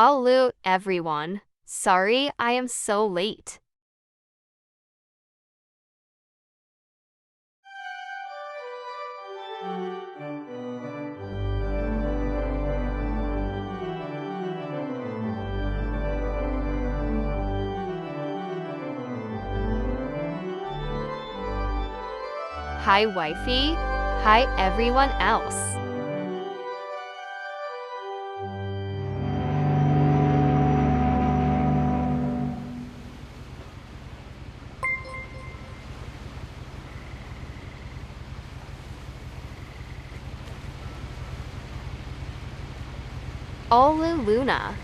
Hello, everyone. Sorry I am so late. Hi, wifey. Hi, everyone else. Olu Luna.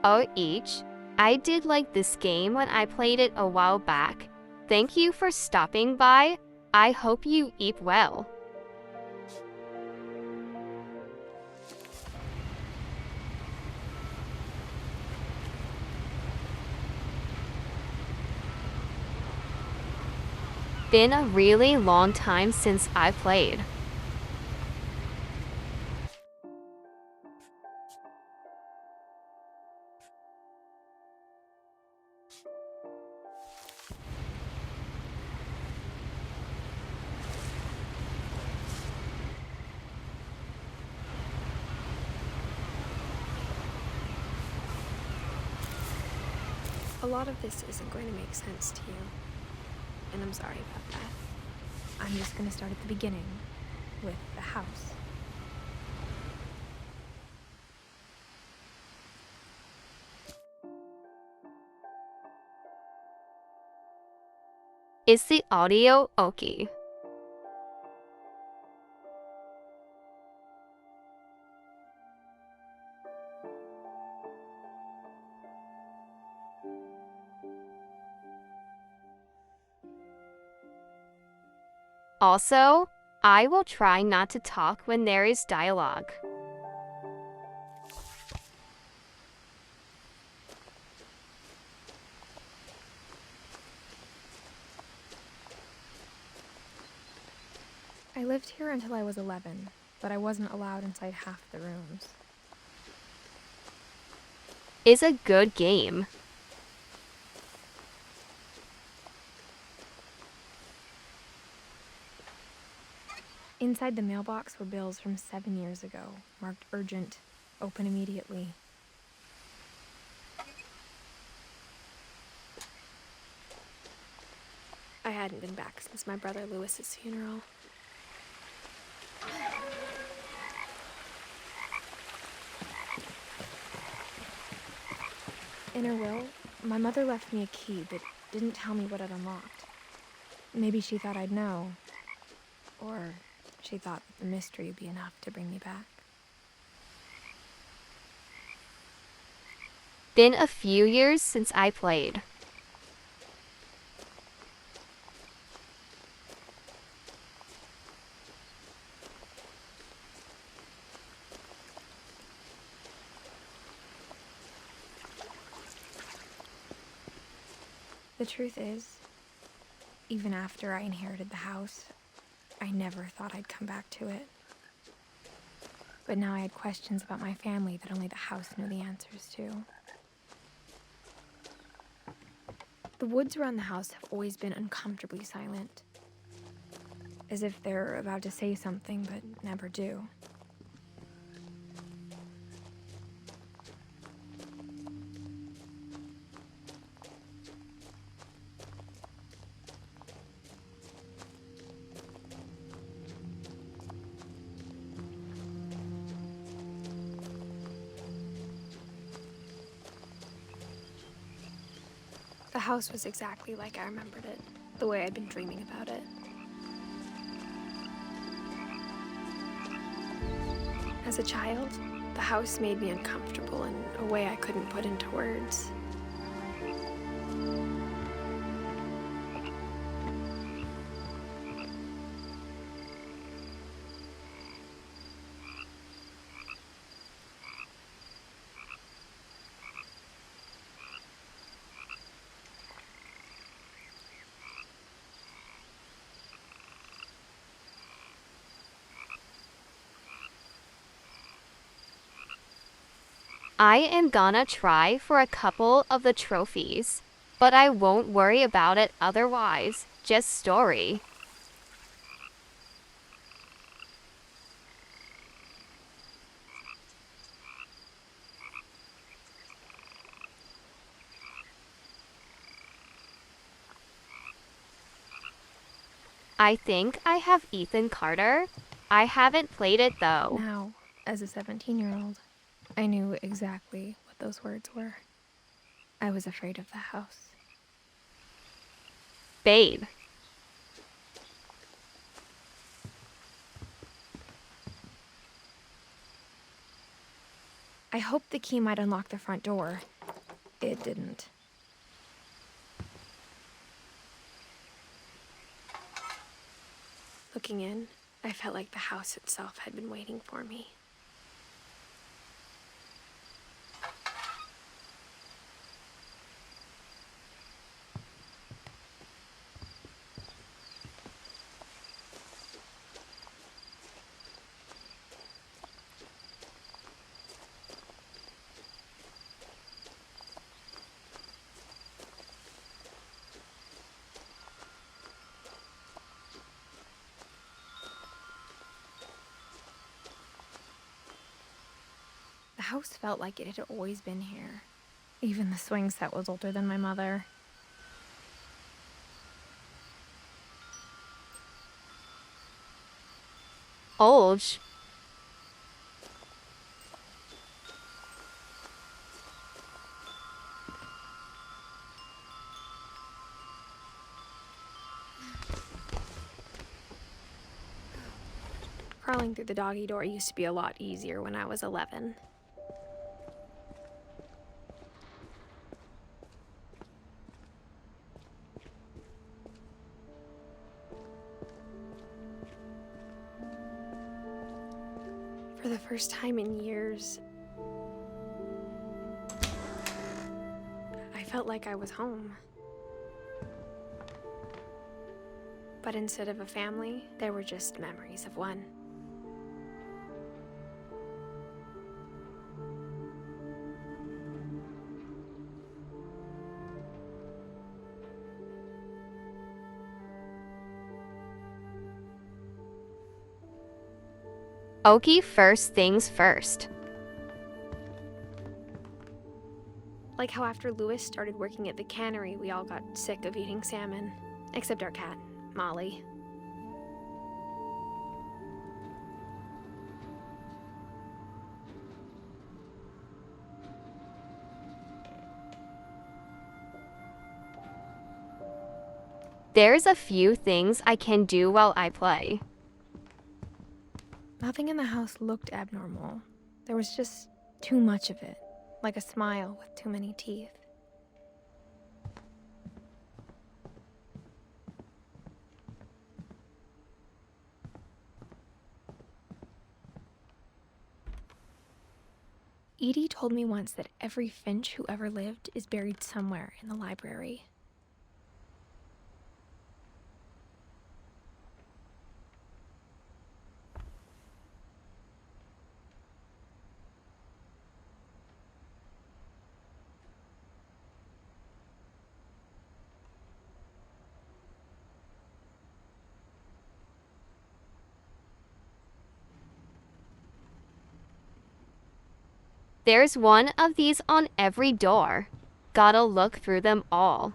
Oh, each. I did like this game when I played it a while back. Thank you for stopping by. I hope you eat well. Been a really long time since I played. A lot of this isn't going to make sense to you, and I'm sorry about that. I'm just going to start at the beginning, with the house. Is the audio okay? Also, I will try not to talk when there is dialogue. I lived here until I was 11, but I wasn't allowed inside half the rooms. Is a good game. Inside the mailbox were bills from 7 years ago, marked urgent, open immediately. I hadn't been back since my brother Lewis's funeral. In her will, my mother left me a key but didn't tell me what it unlocked. Maybe she thought I'd know, or she thought that the mystery would be enough to bring me back. Been a few years since I played. The truth is, even after I inherited the house, I never thought I'd come back to it. But now I had questions about my family that only the house knew the answers to. The woods around the house have always been uncomfortably silent, as if they're about to say something but never do. The house was exactly like I remembered it, the way I'd been dreaming about it. As a child, the house made me uncomfortable in a way I couldn't put into words. I am gonna try for a couple of the trophies, but I won't worry about it otherwise. Just story. I think I have Ethan Carter. I haven't played it though. Now, as a 17-year-old, I knew exactly what those words were. I was afraid of the house. Babe. I hoped the key might unlock the front door. It didn't. Looking in, I felt like the house itself had been waiting for me. The house felt like it had always been here. Even the swing set was older than my mother. Olge. Crawling through the doggy door used to be a lot easier when I was 11. For the first time in years, I felt like I was home. But instead of a family, there were just memories of one. Okie, first things first. Like how after Lewis started working at the cannery, we all got sick of eating salmon. Except our cat, Molly. There's a few things I can do while I play. Nothing in the house looked abnormal. There was just too much of it, like a smile with too many teeth. Edie told me once that every Finch who ever lived is buried somewhere in the library. There's one of these on every door. Gotta look through them all.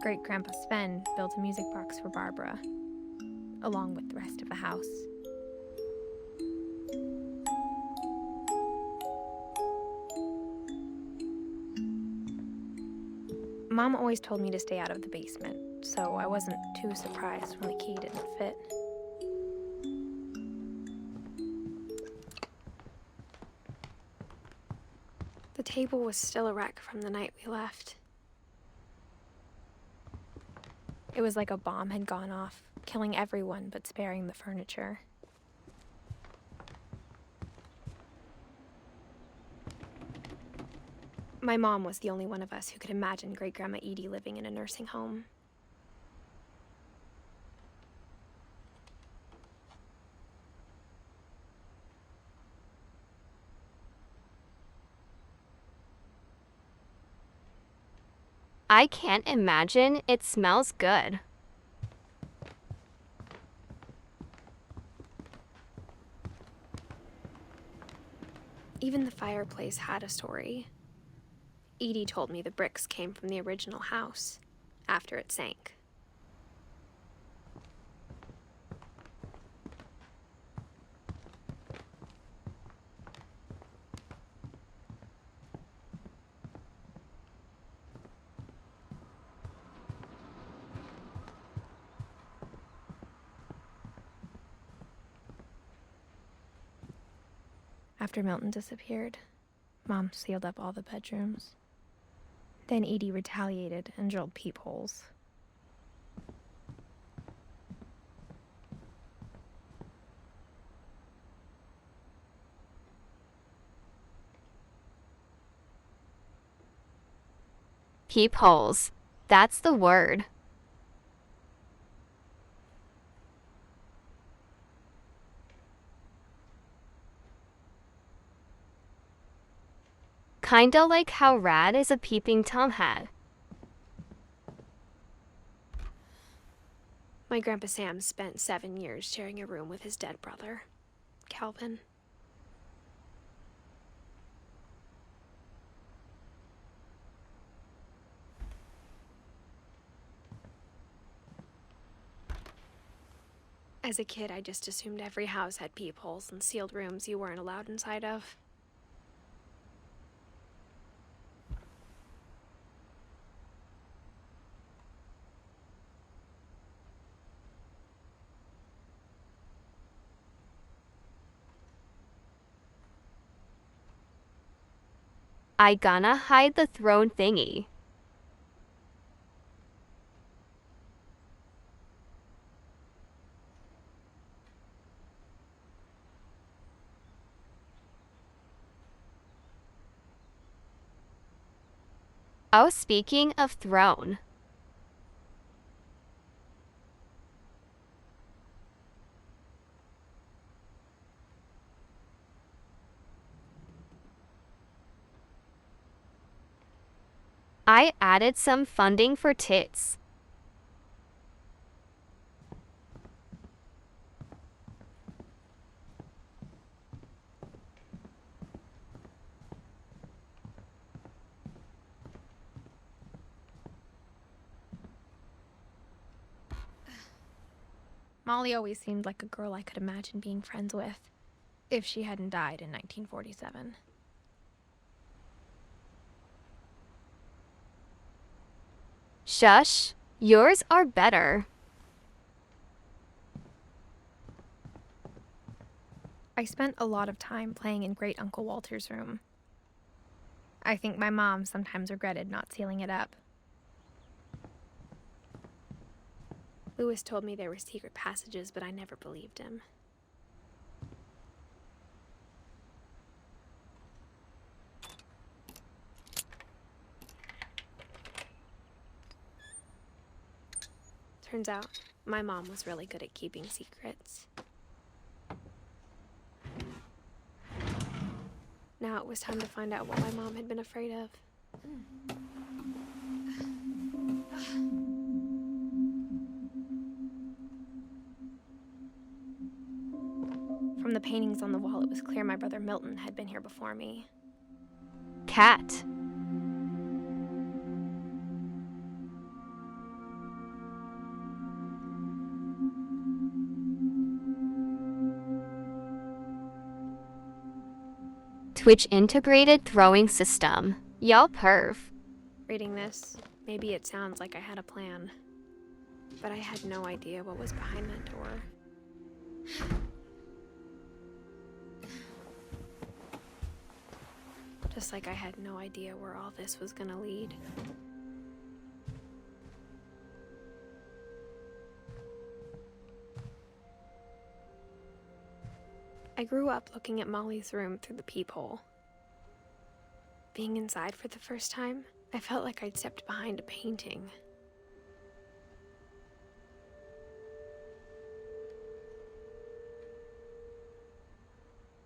Great-Grandpa Sven built a music box for Barbara, along with the rest of the house. Mom always told me to stay out of the basement, so I wasn't too surprised when the key didn't fit. The table was still a wreck from the night we left. It was like a bomb had gone off, killing everyone but sparing the furniture. My mom was the only one of us who could imagine Great-Grandma Edie living in a nursing home. I can't imagine. It smells good. Even the fireplace had a story. Edie told me the bricks came from the original house, after it sank. After Milton disappeared, Mom sealed up all the bedrooms. Then Edie retaliated and drilled peepholes. Peepholes. That's the word. Kinda like how Rad is a peeping Tom hat. My Grandpa Sam spent 7 years sharing a room with his dead brother, Calvin. As a kid, I just assumed every house had peepholes and sealed rooms you weren't allowed inside of. I gonna hide the throne thingy. Oh, speaking of throne. I added some funding for tits. Molly always seemed like a girl I could imagine being friends with, if she hadn't died in 1947. Shush. Yours are better. I spent a lot of time playing in Great Uncle Walter's room. I think my mom sometimes regretted not sealing it up. Lewis told me there were secret passages, but I never believed him. Turns out, my mom was really good at keeping secrets. Now it was time to find out what my mom had been afraid of. From the paintings on the wall, it was clear my brother Milton had been here before me. Cat. Switch integrated throwing system. Y'all perf. Reading this, maybe it sounds like I had a plan, but I had no idea what was behind that door. Just like I had no idea where all this was gonna lead. I grew up looking at Molly's room through the peephole. Being inside for the first time, I felt like I'd stepped behind a painting.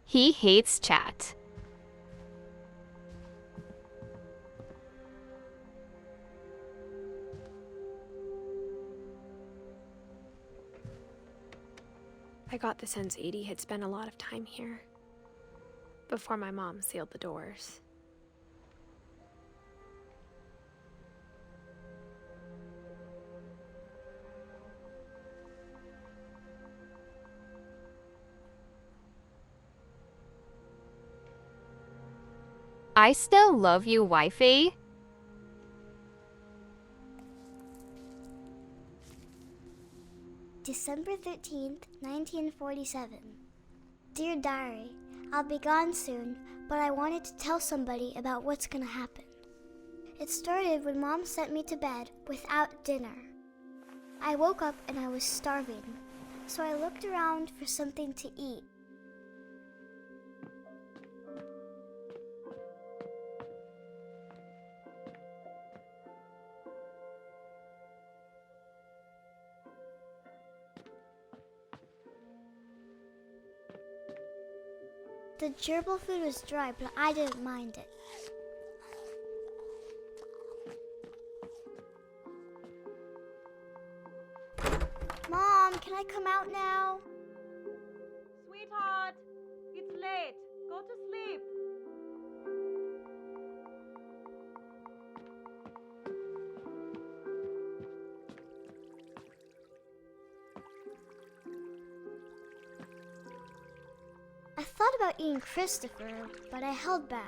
He hates chat. I got the sense Edie had spent a lot of time here, before my mom sealed the doors. I still love you, wifey. December 13th, 1947. Dear Diary, I'll be gone soon, but I wanted to tell somebody about what's gonna happen. It started when Mom sent me to bed without dinner. I woke up and I was starving, so I looked around for something to eat. The gerbil food was dry, but I didn't mind it. Mom, can I come out now? Sweetheart, it's late. Go to sleep. I thought about eating Christopher, but I held back.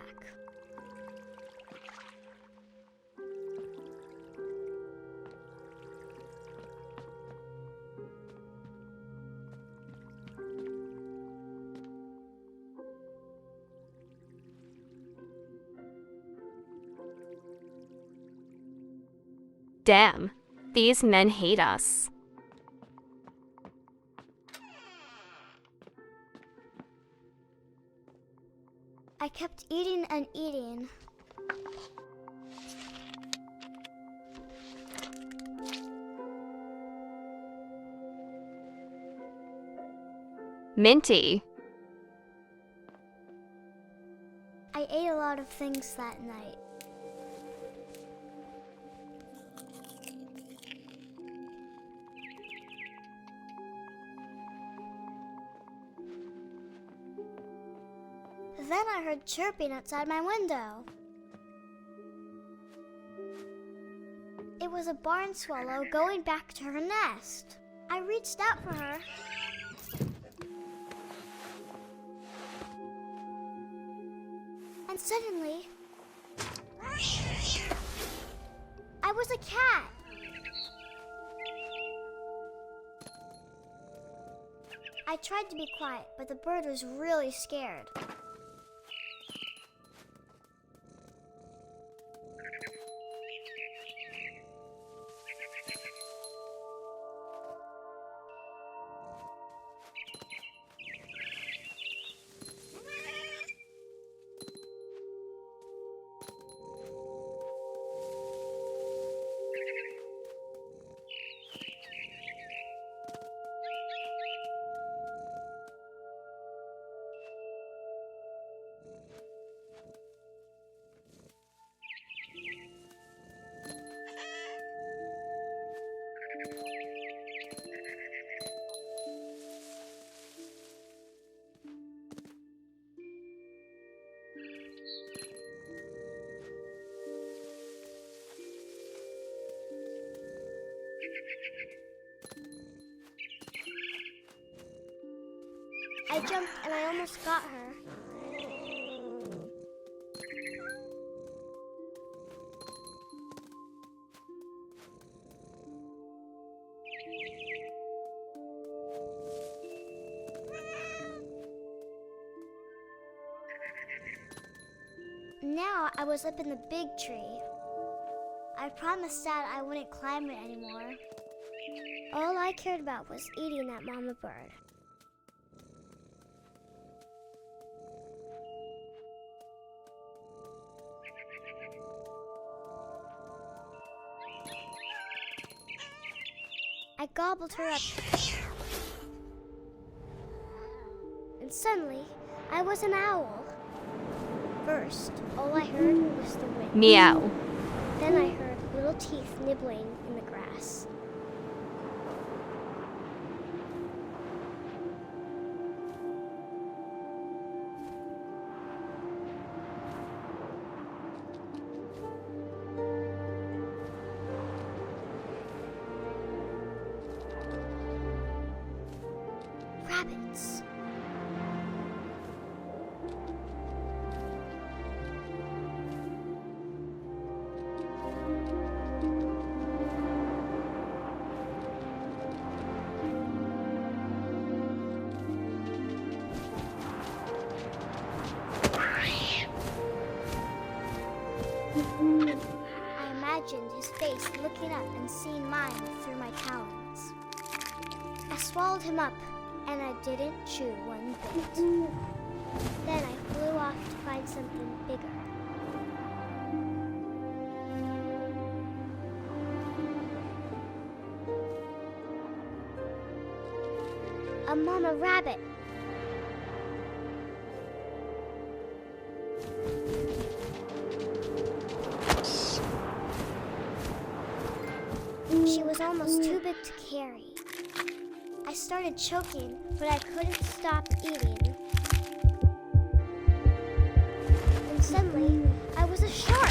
Damn, these men hate us. I kept eating and eating. Minty. I ate a lot of things that night. Then I heard chirping outside my window. It was a barn swallow going back to her nest. I reached out for her. And suddenly, I was a cat. I tried to be quiet, but the bird was really scared. I jumped and I almost got her. I was up in the big tree. I promised Dad I wouldn't climb it anymore. All I cared about was eating that mama bird. I gobbled her up. And suddenly, I was an owl. First, all I heard was the wind. Meow. Then I heard little teeth nibbling in the grass. Rabbits. I imagined his face looking up and seeing mine through my talons. I swallowed him up, and I didn't chew one bit. Then I flew off to find something bigger. A mama rabbit. She was almost too big to carry. I started choking, but I couldn't stop eating. And suddenly, I was a shark.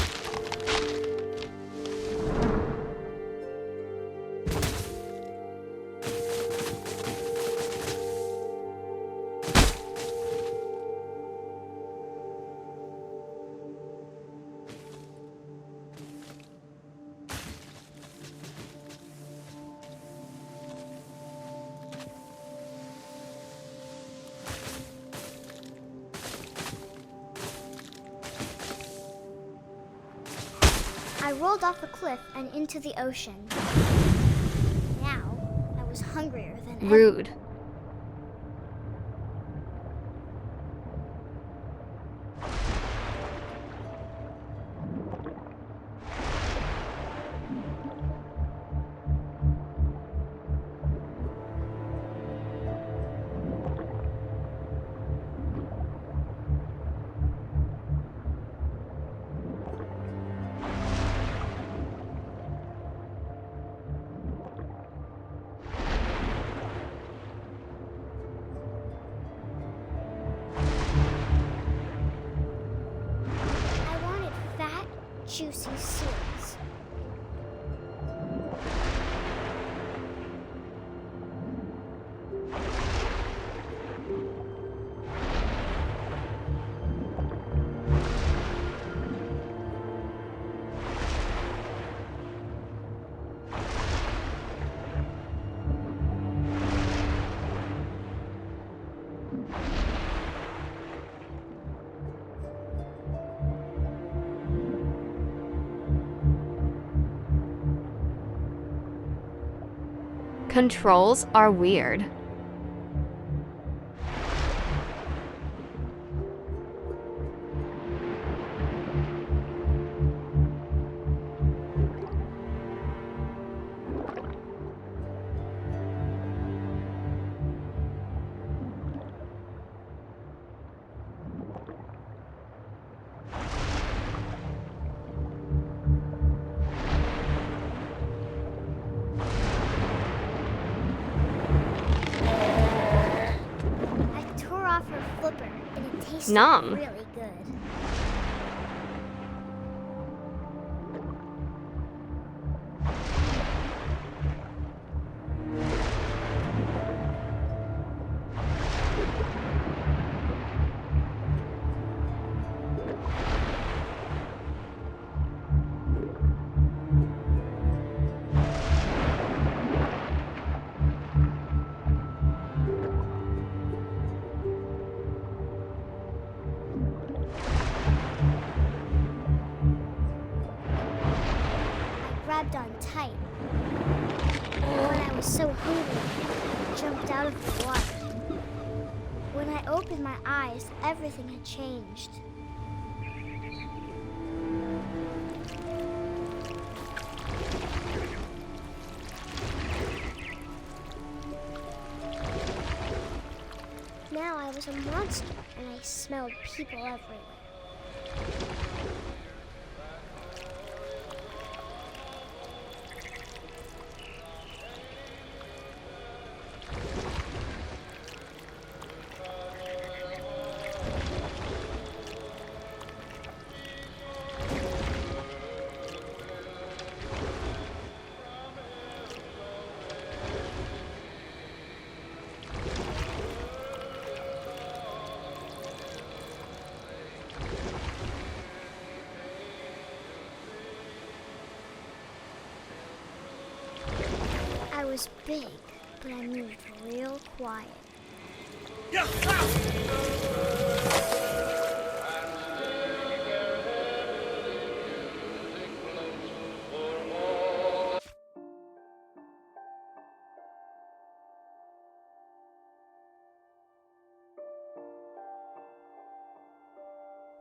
I rolled off a cliff and into the ocean. Now, I was hungrier than ever. Rude. Juicy seeds. Controls are weird. Nom. Really good. grabbed on tight. When I was so hungry, I jumped out of the water. When I opened my eyes, everything had changed. Now I was a monster, and I smelled people everywhere. I was big, but I moved real quiet.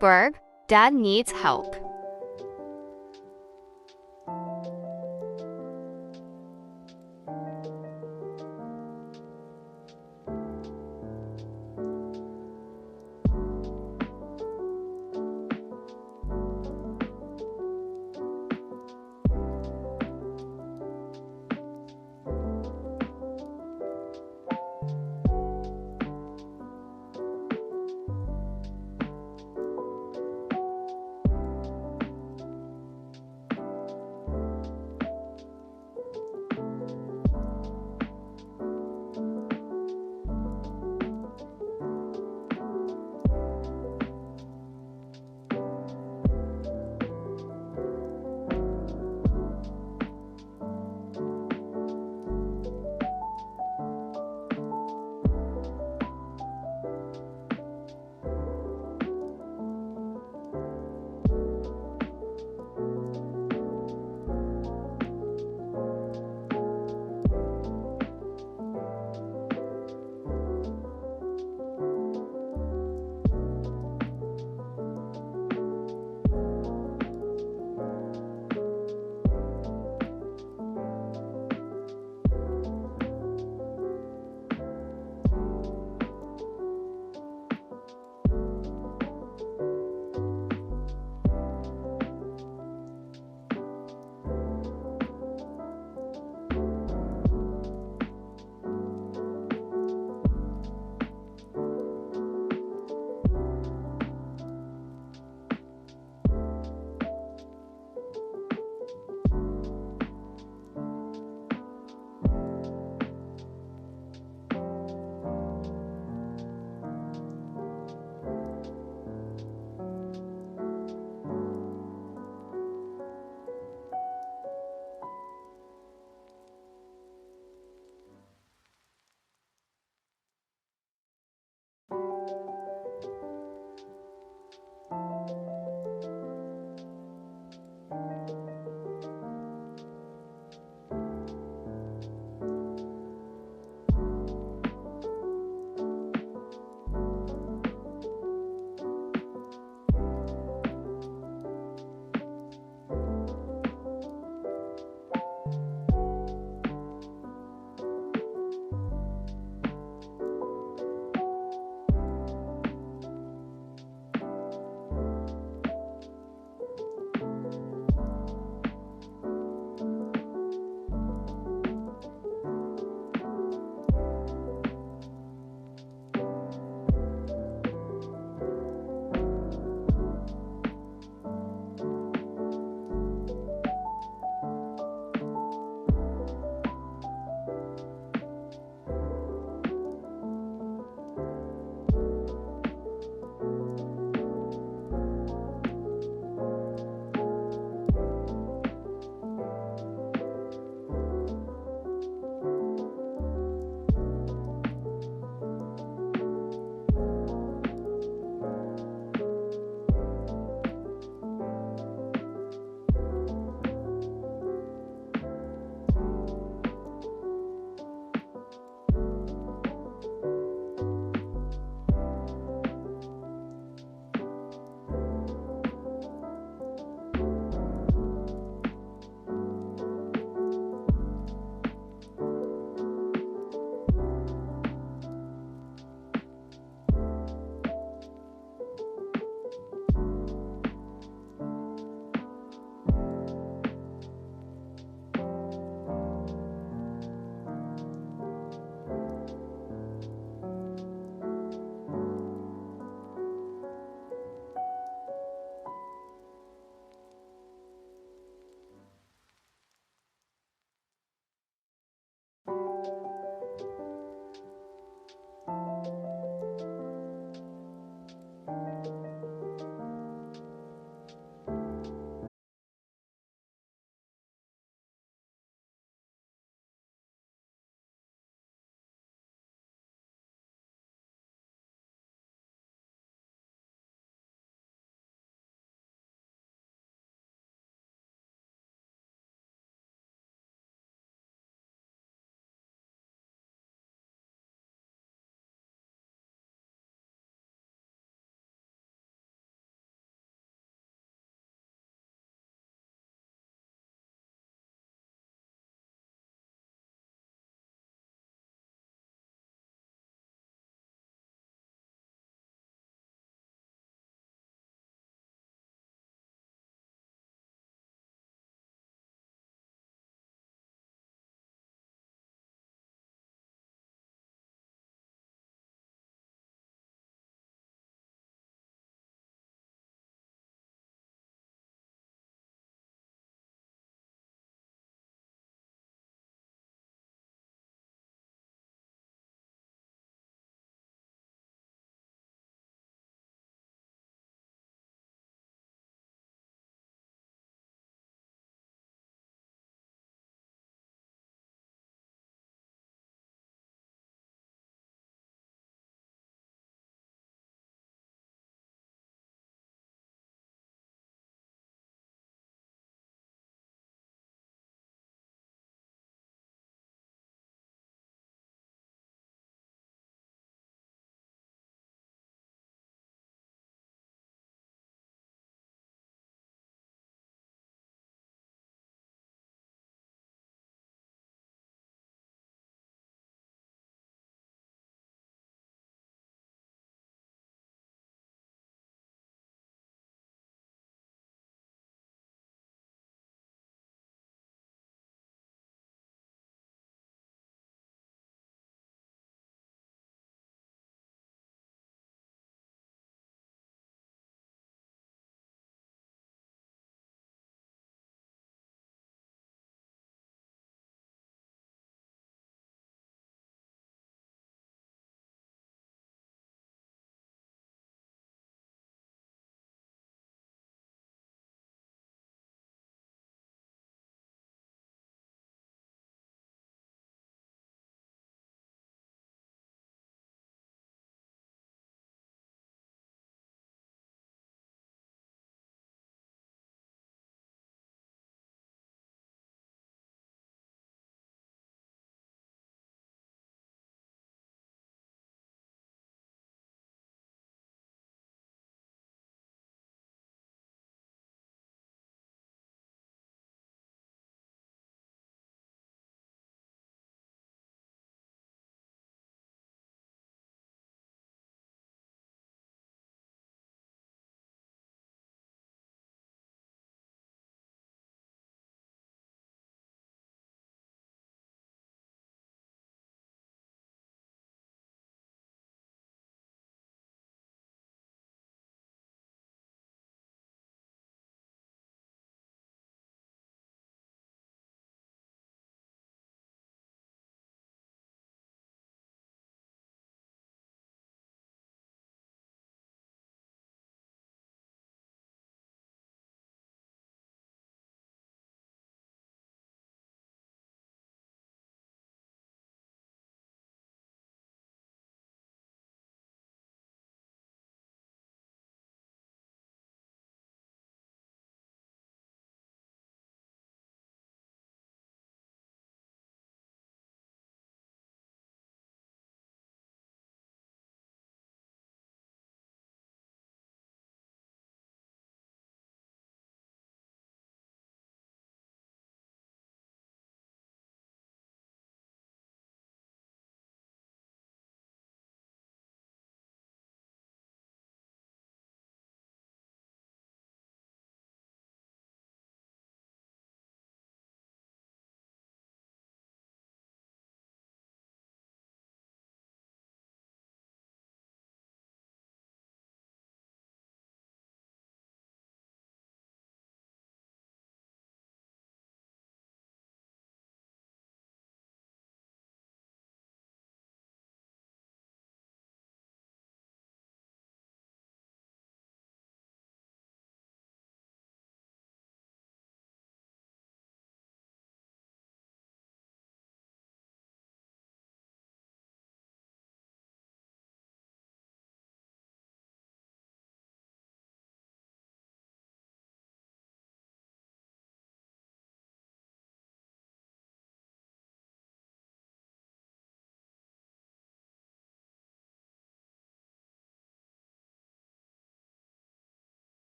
Berg, Dad needs help.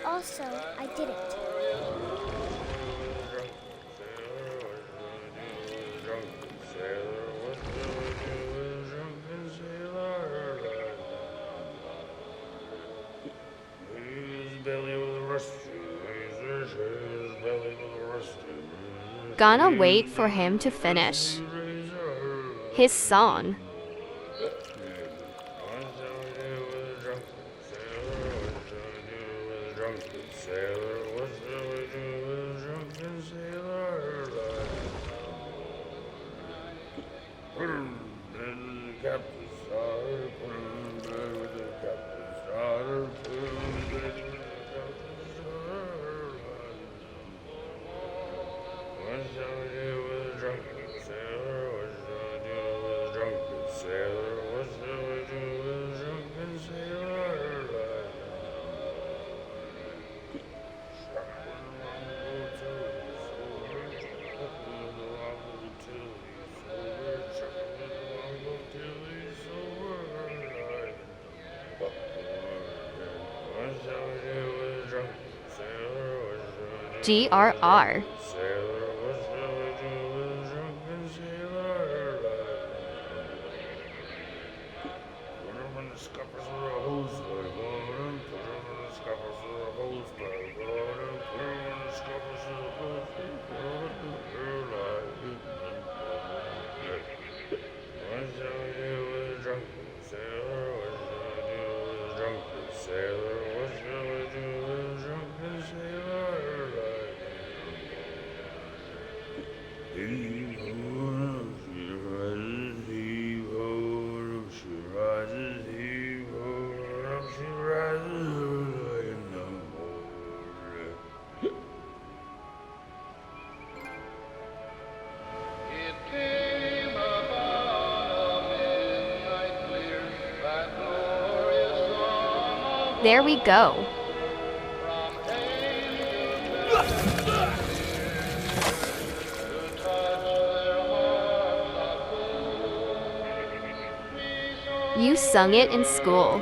But also, I didn't. Gonna wait for him to finish his song. GRR. There we go. You sung it in school.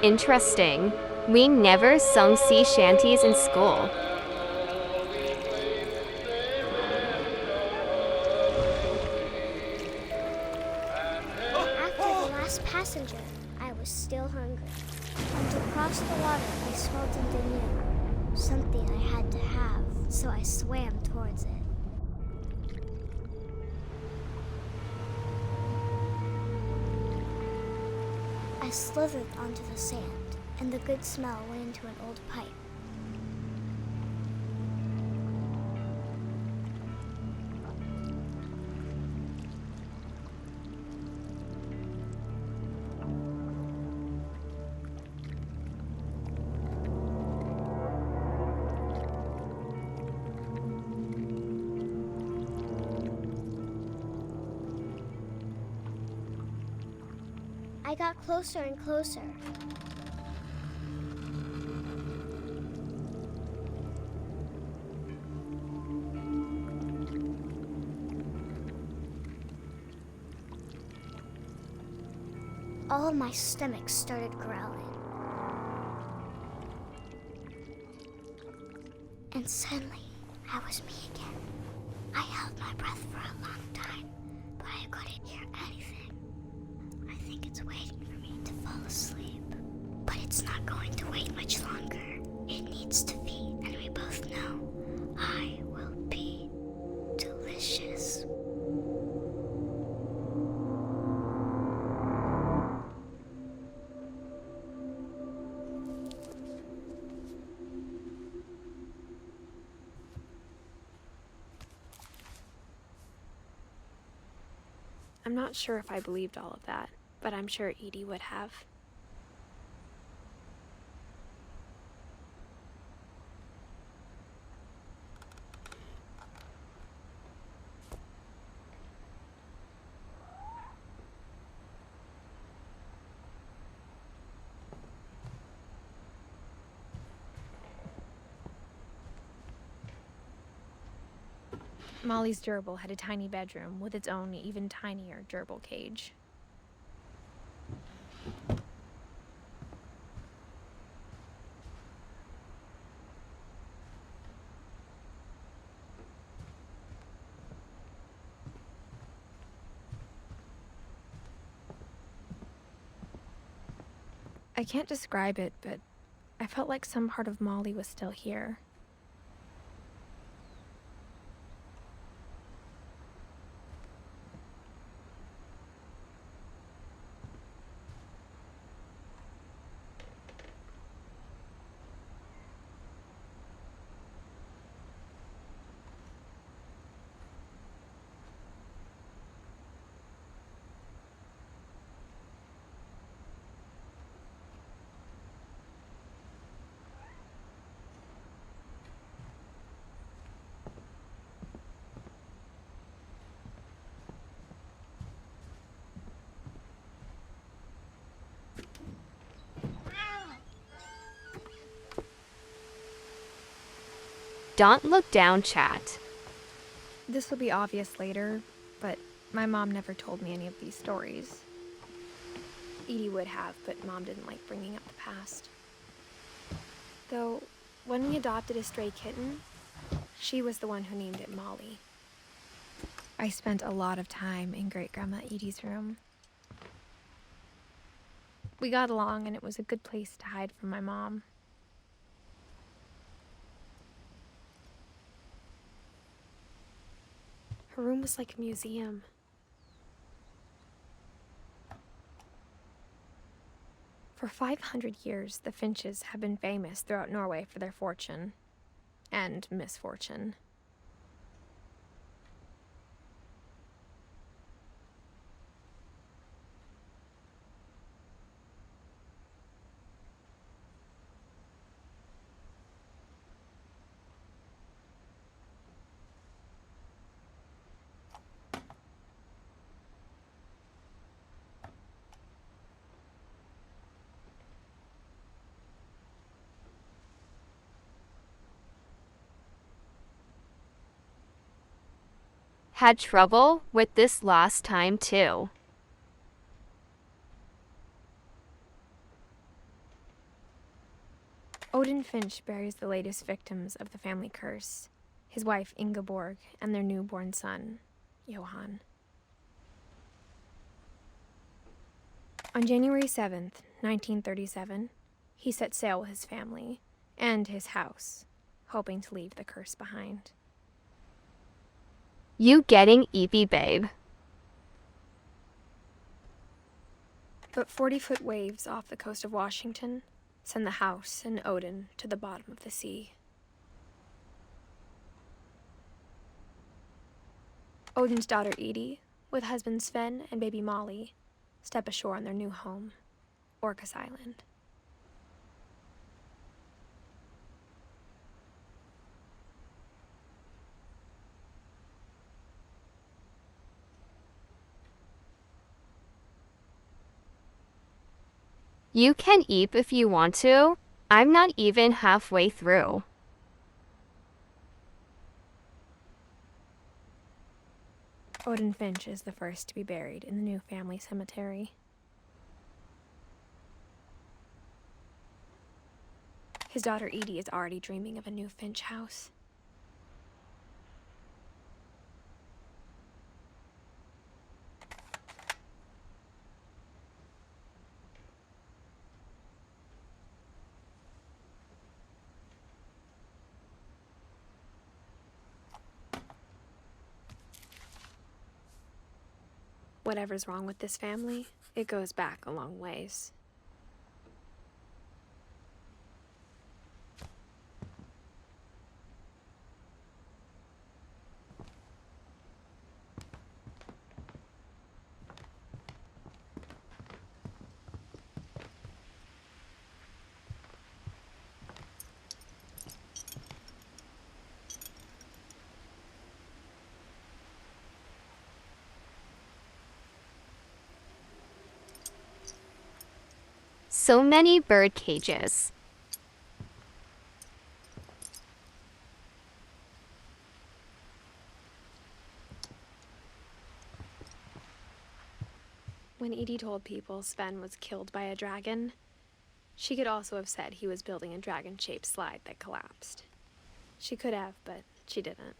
Interesting. We never sung sea shanties in school. After the last passenger, I was still hungry. And to cross the water, I smelled something new. Something I had to have, so I swam towards it. I slithered onto the sand, and the good smell went into an old pipe. I got closer and closer. All of my stomach started growling. And suddenly, I was me again. I held my breath for a long time, but I couldn't hear anything. I think it's waiting for me to fall asleep. But it's not going to wait much longer. It needs to feed, and we both know I will be delicious. I'm not sure if I believed all of that, but I'm sure Edie would have. Molly's gerbil had a tiny bedroom with its own even tinier gerbil cage. I can't describe it, but I felt like some part of Molly was still here. Don't look down, chat. This will be obvious later, but my mom never told me any of these stories. Edie would have, but Mom didn't like bringing up the past. Though, when we adopted a stray kitten, she was the one who named it Molly. I spent a lot of time in Great-Grandma Edie's room. We got along, and it was a good place to hide from my mom. Her room was like a museum. For 500 years, the Finches have been famous throughout Norway for their fortune and misfortune. Had trouble with this last time too. Odin Finch buries the latest victims of the family curse, his wife Ingeborg and their newborn son, Johan. On January 7th, 1937, he set sail with his family and his house, hoping to leave the curse behind. You getting eepy, babe. But 40-foot waves off the coast of Washington send the house and Odin to the bottom of the sea. Odin's daughter Edie, with husband Sven and baby Molly, step ashore on their new home, Orcas Island. You can eep if you want to. I'm not even halfway through. Odin Finch is the first to be buried in the new family cemetery. His daughter Edie is already dreaming of a new Finch house. Whatever's wrong with this family, it goes back a long ways. So many bird cages. When Edie told people Sven was killed by a dragon, she could also have said he was building a dragon-shaped slide that collapsed. She could have, but she didn't.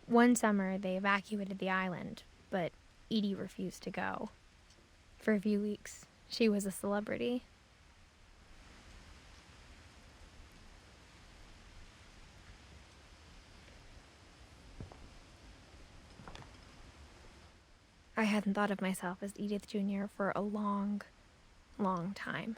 One summer, they evacuated the island, but Edie refused to go. For a few weeks, she was a celebrity. I hadn't thought of myself as Edith Jr. for a long, long time.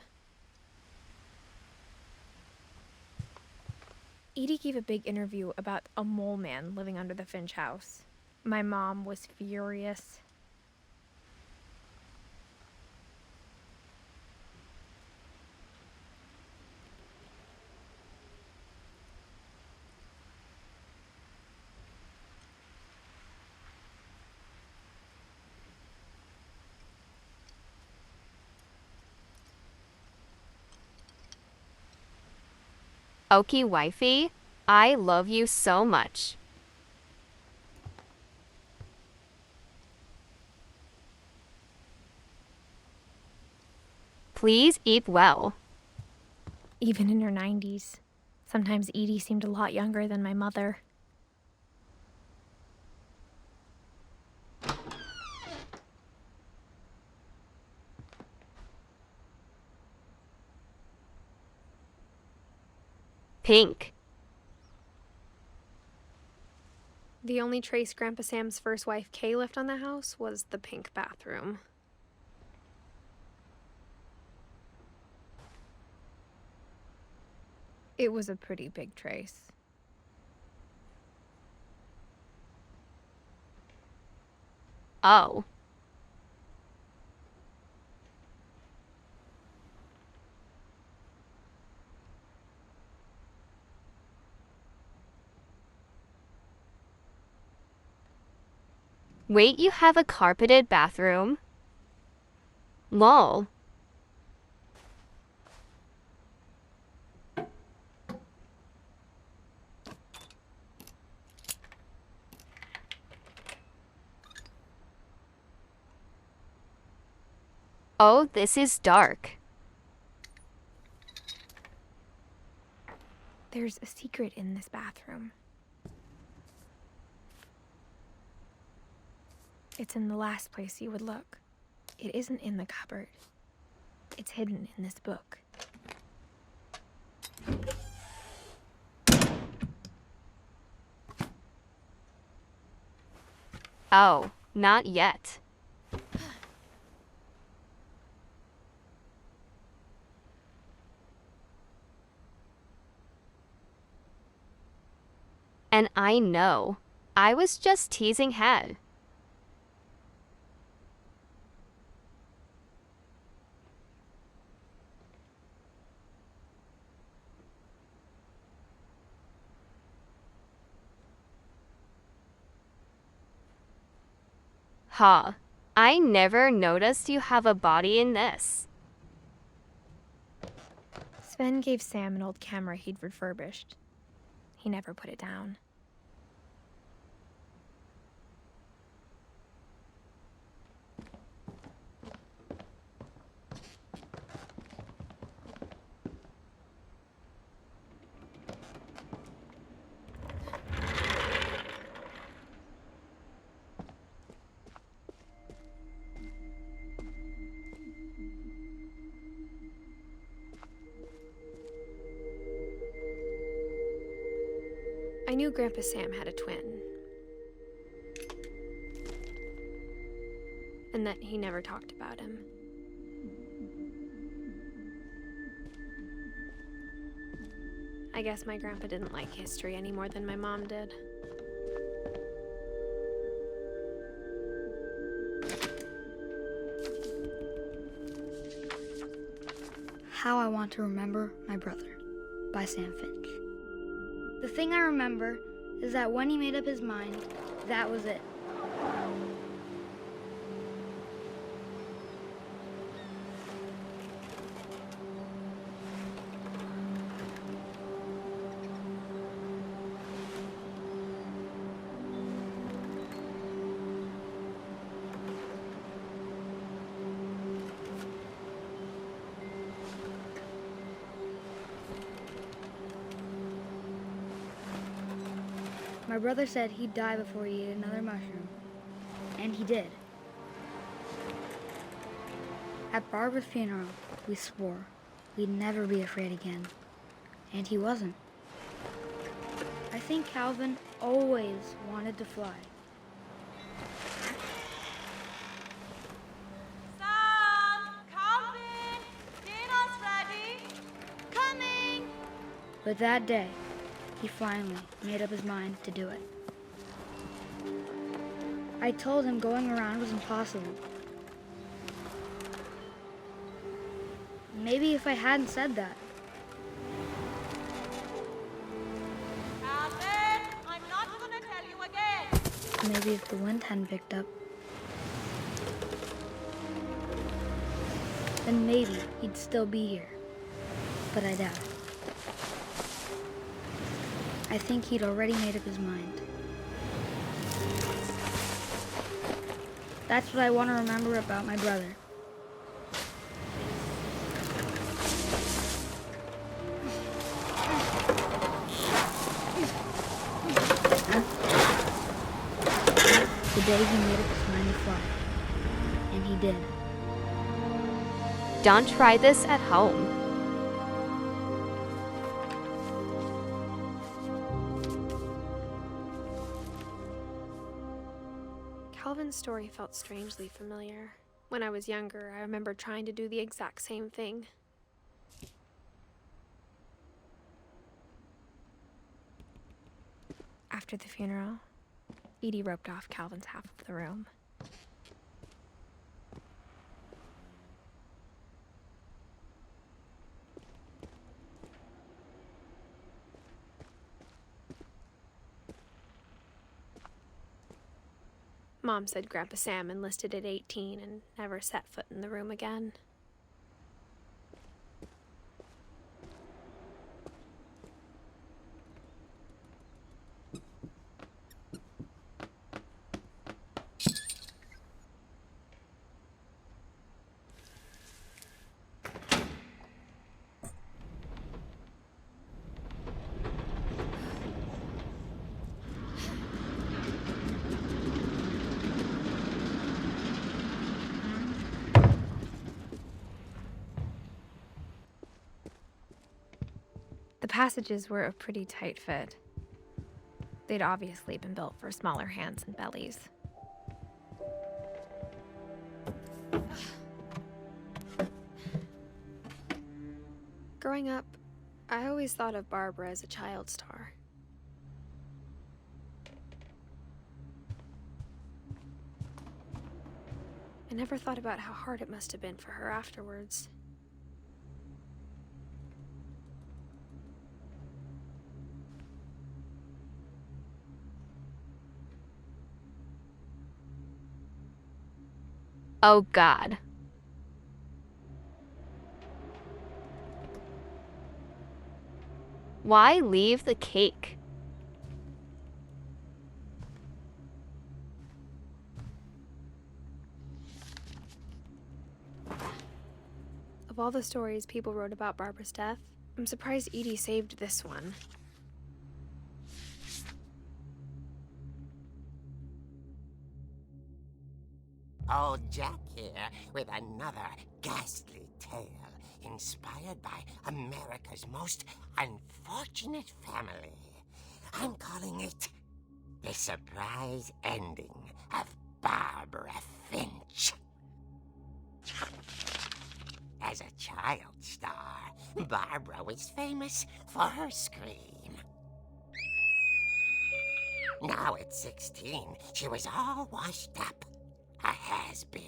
Edie gave a big interview about a mole man living under the Finch house. My mom was furious. Okie wifey, I love you so much. Please eat well. Even in her 90s, sometimes Edie seemed a lot younger than my mother. Pink. The only trace Grandpa Sam's first wife, Kay, left on the house was the pink bathroom. It was a pretty big trace. Oh. Wait, you have a carpeted bathroom? Lol. Oh, this is dark. There's a secret in this bathroom. It's in the last place you would look. It isn't in the cupboard. It's hidden in this book. Oh, not yet. And I know. I was just teasing Head. Huh. I never noticed you have a body in this. Sven gave Sam an old camera he'd refurbished. He never put it down. I knew Grandpa Sam had a twin. And that he never talked about him. I guess my grandpa didn't like history any more than my mom did. How I Want to Remember My Brother by Sam Finch. The thing I remember is that when he made up his mind, that was it. My brother said he'd die before he ate another mushroom. And he did. At Barbara's funeral, we swore we'd never be afraid again. And he wasn't. I think Calvin always wanted to fly. Sam! Calvin! Dinner's ready! Coming! But that day, he finally made up his mind to do it. I told him going around was impossible. Maybe if I hadn't said that. Calvin! I'm not gonna tell you again! Maybe if the wind hadn't picked up. Then maybe he'd still be here. But I doubt it. I think he'd already made up his mind. That's what I want to remember about my brother. The day he made up his mind to fly. And he did. Don't try this at home. Calvin's story felt strangely familiar. When I was younger, I remember trying to do the exact same thing. After the funeral, Edie roped off Calvin's half of the room. Mom said Grandpa Sam enlisted at 18 and never set foot in the room again. The passages were a pretty tight fit. They'd obviously been built for smaller hands and bellies. Growing up, I always thought of Barbara as a child star. I never thought about how hard it must have been for her afterwards. Oh God. Why leave the cake? Of all the stories people wrote about Barbara's death, I'm surprised Edie saved this one. Old Jack here with another ghastly tale inspired by America's most unfortunate family. I'm calling it The Surprise Ending of Barbara Finch. As a child star, Barbara was famous for her scream. Now at 16, she was all washed up. A has-been.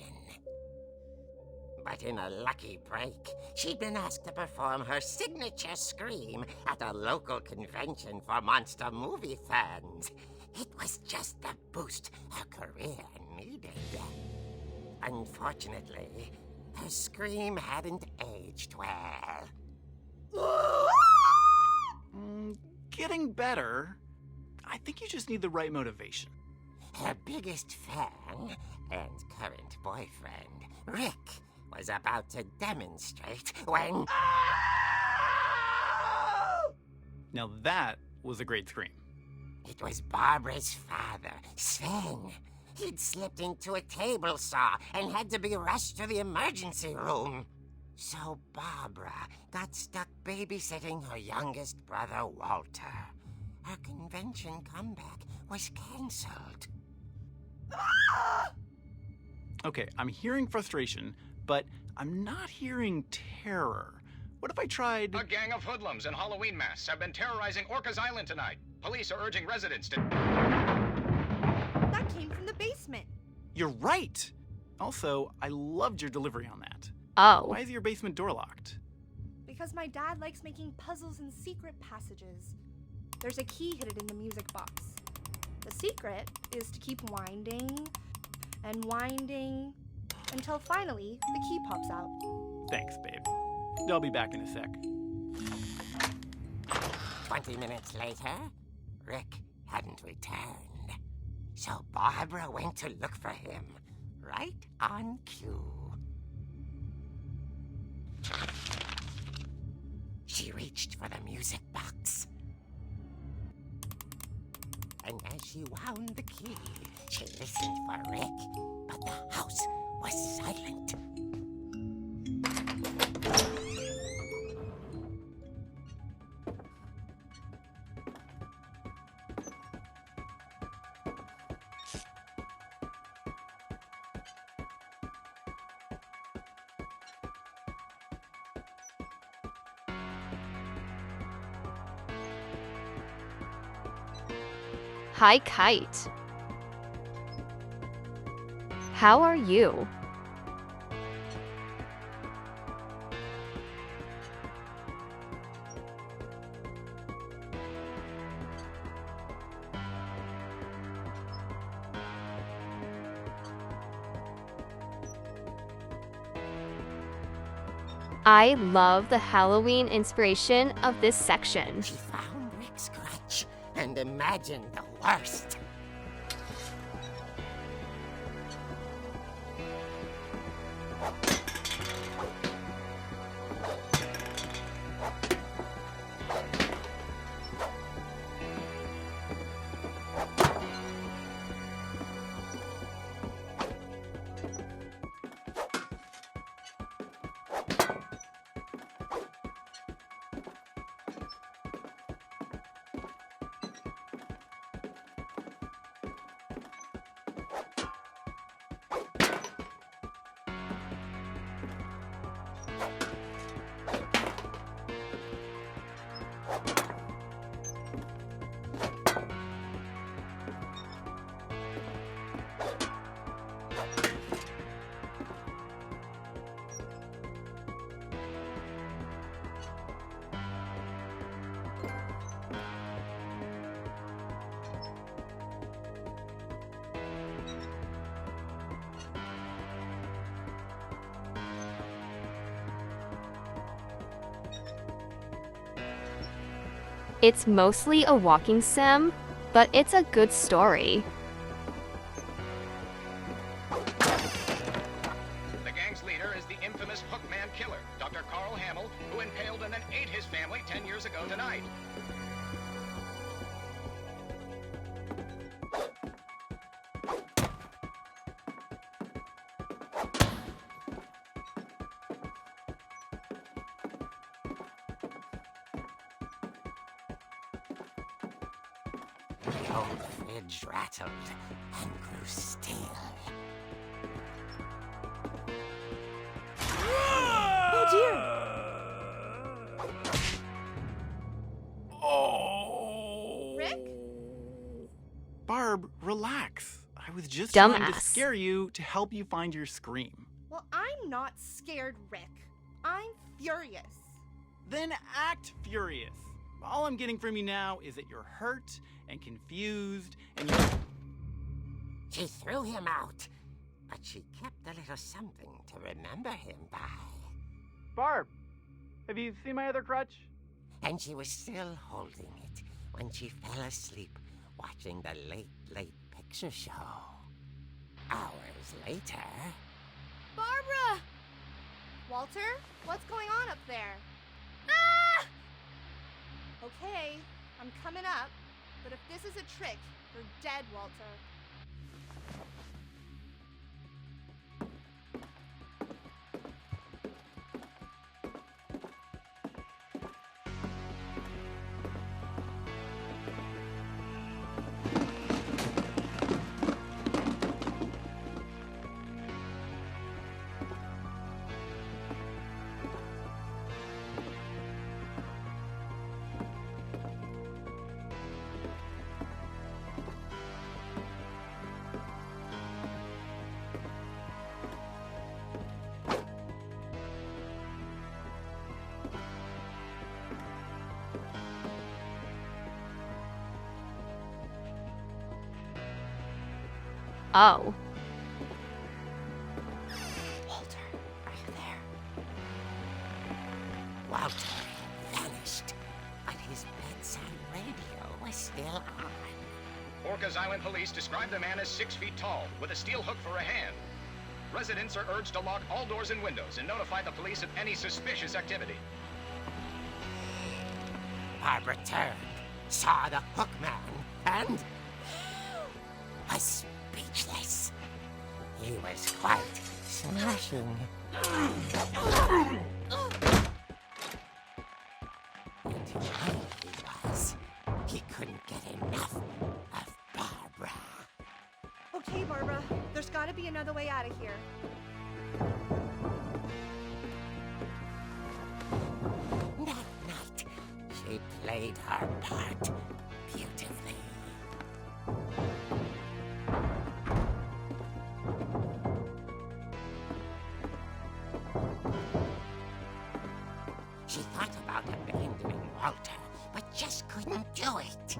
But in a lucky break, she'd been asked to perform her signature scream at a local convention for monster movie fans. It was just the boost her career needed. Unfortunately, her scream hadn't aged well. Getting better. I think you just need the right motivation. Her biggest fan and current boyfriend, Rick, was about to demonstrate when... Now that was a great scream. It was Barbara's father, Sven. He'd slipped into a table saw and had to be rushed to the emergency room. So Barbara got stuck babysitting her youngest brother, Walter. Her convention comeback was cancelled. Okay, I'm hearing frustration, but I'm not hearing terror. What if I tried... A gang of hoodlums in Halloween masks have been terrorizing Orcas Island tonight. Police are urging residents to... That came from the basement. You're right! Also, I loved your delivery on that. Oh. Why is your basement door locked? Because my dad likes making puzzles and secret passages. There's a key hidden in the music box. The secret is to keep winding and winding until finally the key pops out. Thanks, babe. I'll be back in a sec. 20 minutes later, Rick hadn't returned. So Barbara went to look for him, right on cue. She reached for the music box. And as she wound the key, she listened for Rick, but the house was silent. Hi, Kite. How are you? I love the Halloween inspiration of this section. She found Rick's crutch and imagined the worst. It's mostly a walking sim, but it's a good story. The gang's leader is the infamous Hookman killer, Dr. Carl Hamill, who impaled and then ate his family 10 years ago tonight. The old fridge rattled and grew still. Oh dear! Oh! Rick? Barb, relax. I was just trying to Dumbass. scare you to help you find your scream. Well, I'm not scared, Rick. I'm furious. Then act furious. All I'm getting from you now is that you're hurt and confused and you're... She threw him out, but she kept a little something to remember him by. Barb, have you seen my other crutch? And she was still holding it when she fell asleep watching the late picture show. Hours later... Barbara! Walter, what's going on up there? Ah! Okay, I'm coming up, But if this is a trick, you're dead, Walter. Oh. Walter, are you there? Walter had vanished, but his bedside radio was still on. Orcas Island police describe the man as 6 feet tall, with a steel hook for a hand. Residents are urged to lock all doors and windows and notify the police of any suspicious activity. Barbara turned, saw the hook man, and was speechless. He was quite smashing. And who he was, he couldn't get enough of Barbara. Okay, Barbara, there's gotta be another way out of here. That night, she played her part beautifully. She thought about abandoning Walter, but just couldn't do it.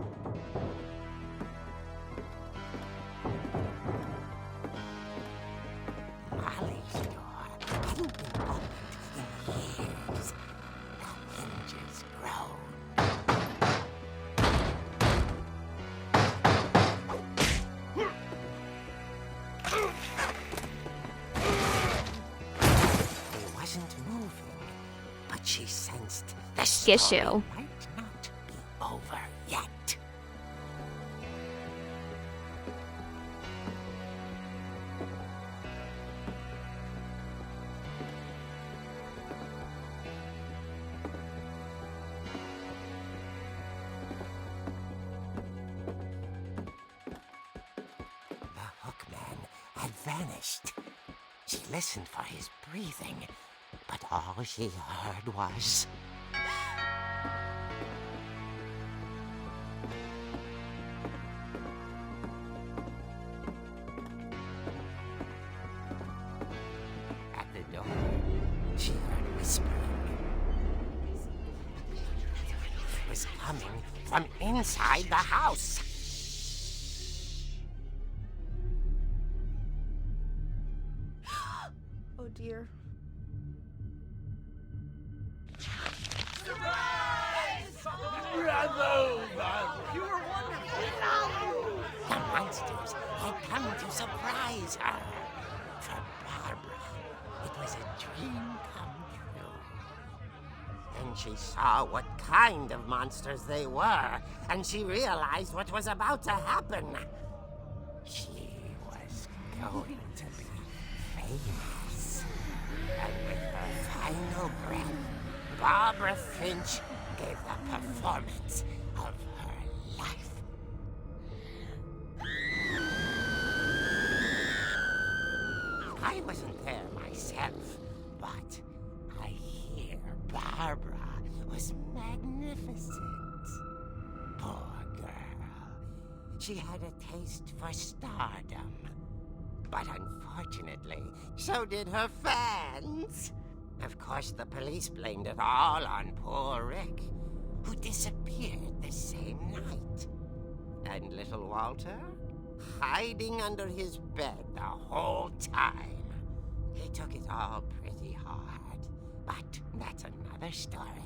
Molly's door hadn't been opened in years. The hinges groaned. He wasn't moving, but she sensed the story Issue. might not be over yet. The hookman had vanished. She listened for his breathing, but all she heard was... At the door, she heard whispering. It was coming from inside the house. Oh dear. The monsters had come to surprise her. For Barbara, it was a dream come true. Then she saw what kind of monsters they were, and she realized what was about to happen. She was going to be famous. And with her final breath, Barbara Finch gave the performance of her life. I wasn't there myself, but I hear Barbara was magnificent. Poor girl. She had a taste for stardom. But unfortunately, so did her fans. Of course, the police blamed it all on poor Rick, who disappeared the same night. And little Walter? Hiding under his bed the whole time. He took it all pretty hard, but that's another story.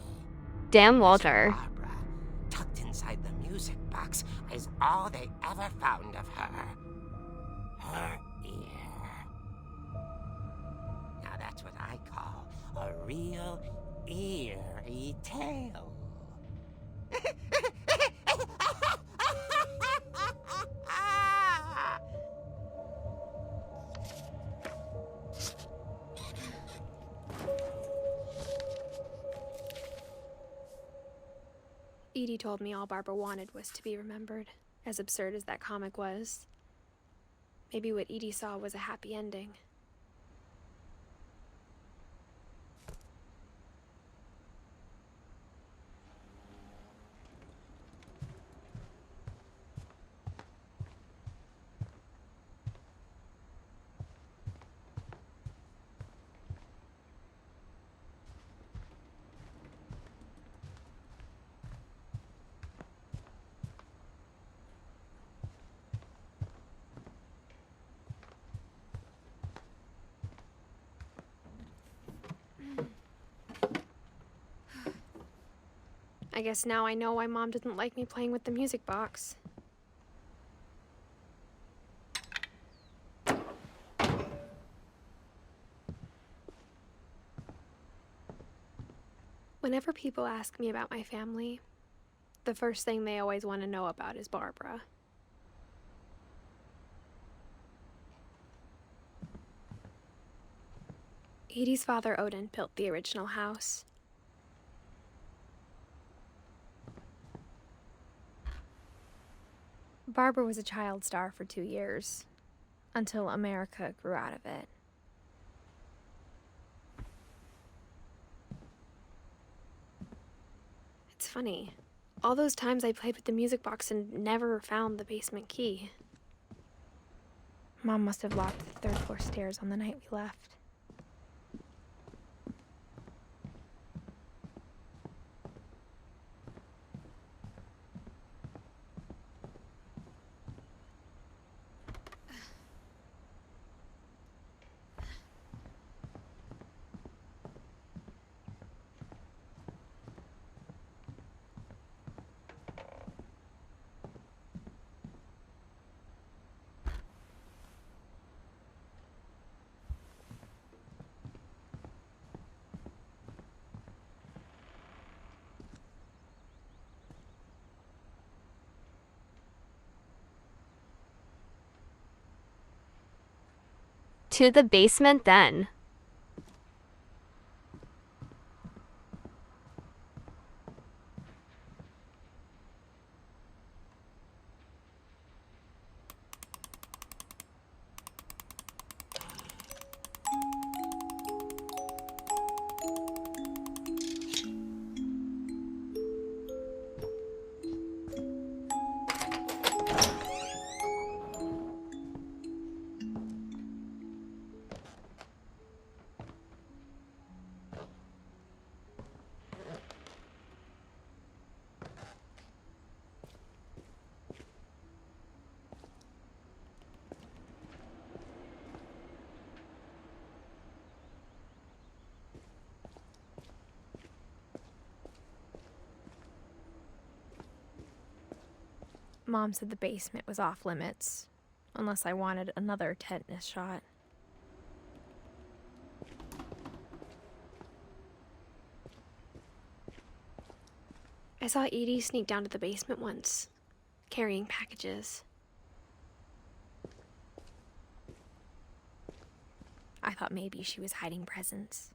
Damn As Walter. for Barbara, tucked inside the music box, is all they ever found of her. Her ear. Now that's what I call a real eerie tale. Edie told me all Barbara wanted was to be remembered, as absurd as that comic was. Maybe what Edie saw was a happy ending. I guess now I know why Mom didn't like me playing with the music box. Whenever people ask me about my family, the first thing they always want to know about is Barbara. Edie's father, Odin, built the original house. Barbara was a child star for 2 years, until America grew out of it. It's funny. All those times I played with the music box and never found the basement key. Mom must have locked the third floor stairs on the night we left. To the basement then. Mom said the basement was off limits, unless I wanted another tetanus shot. I saw Edie sneak down to the basement once, carrying packages. I thought maybe she was hiding presents.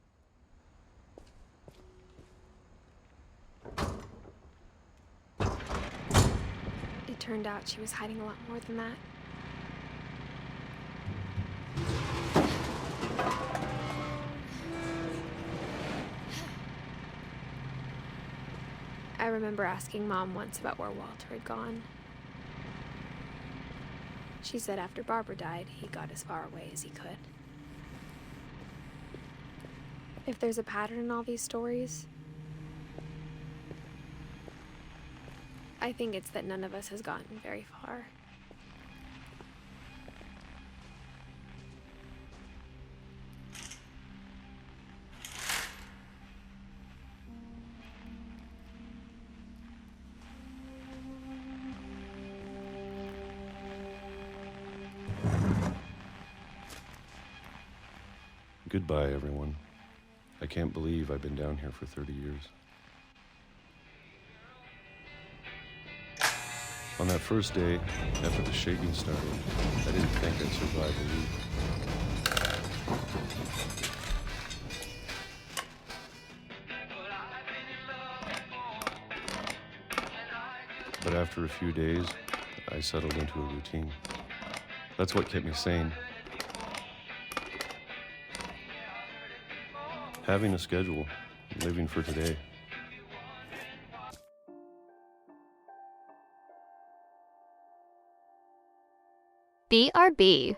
It turned out she was hiding a lot more than that. I remember asking Mom once about where Walter had gone. She said after Barbara died, he got as far away as he could. If there's a pattern in all these stories, I think it's that none of us has gotten very far. Goodbye, everyone. I can't believe I've been down here for 30 years. On that first day, after the shaking started, I didn't think I'd survive a week. After a few days, I settled into a routine. That's what kept me sane. Having a schedule, living for today. BRB.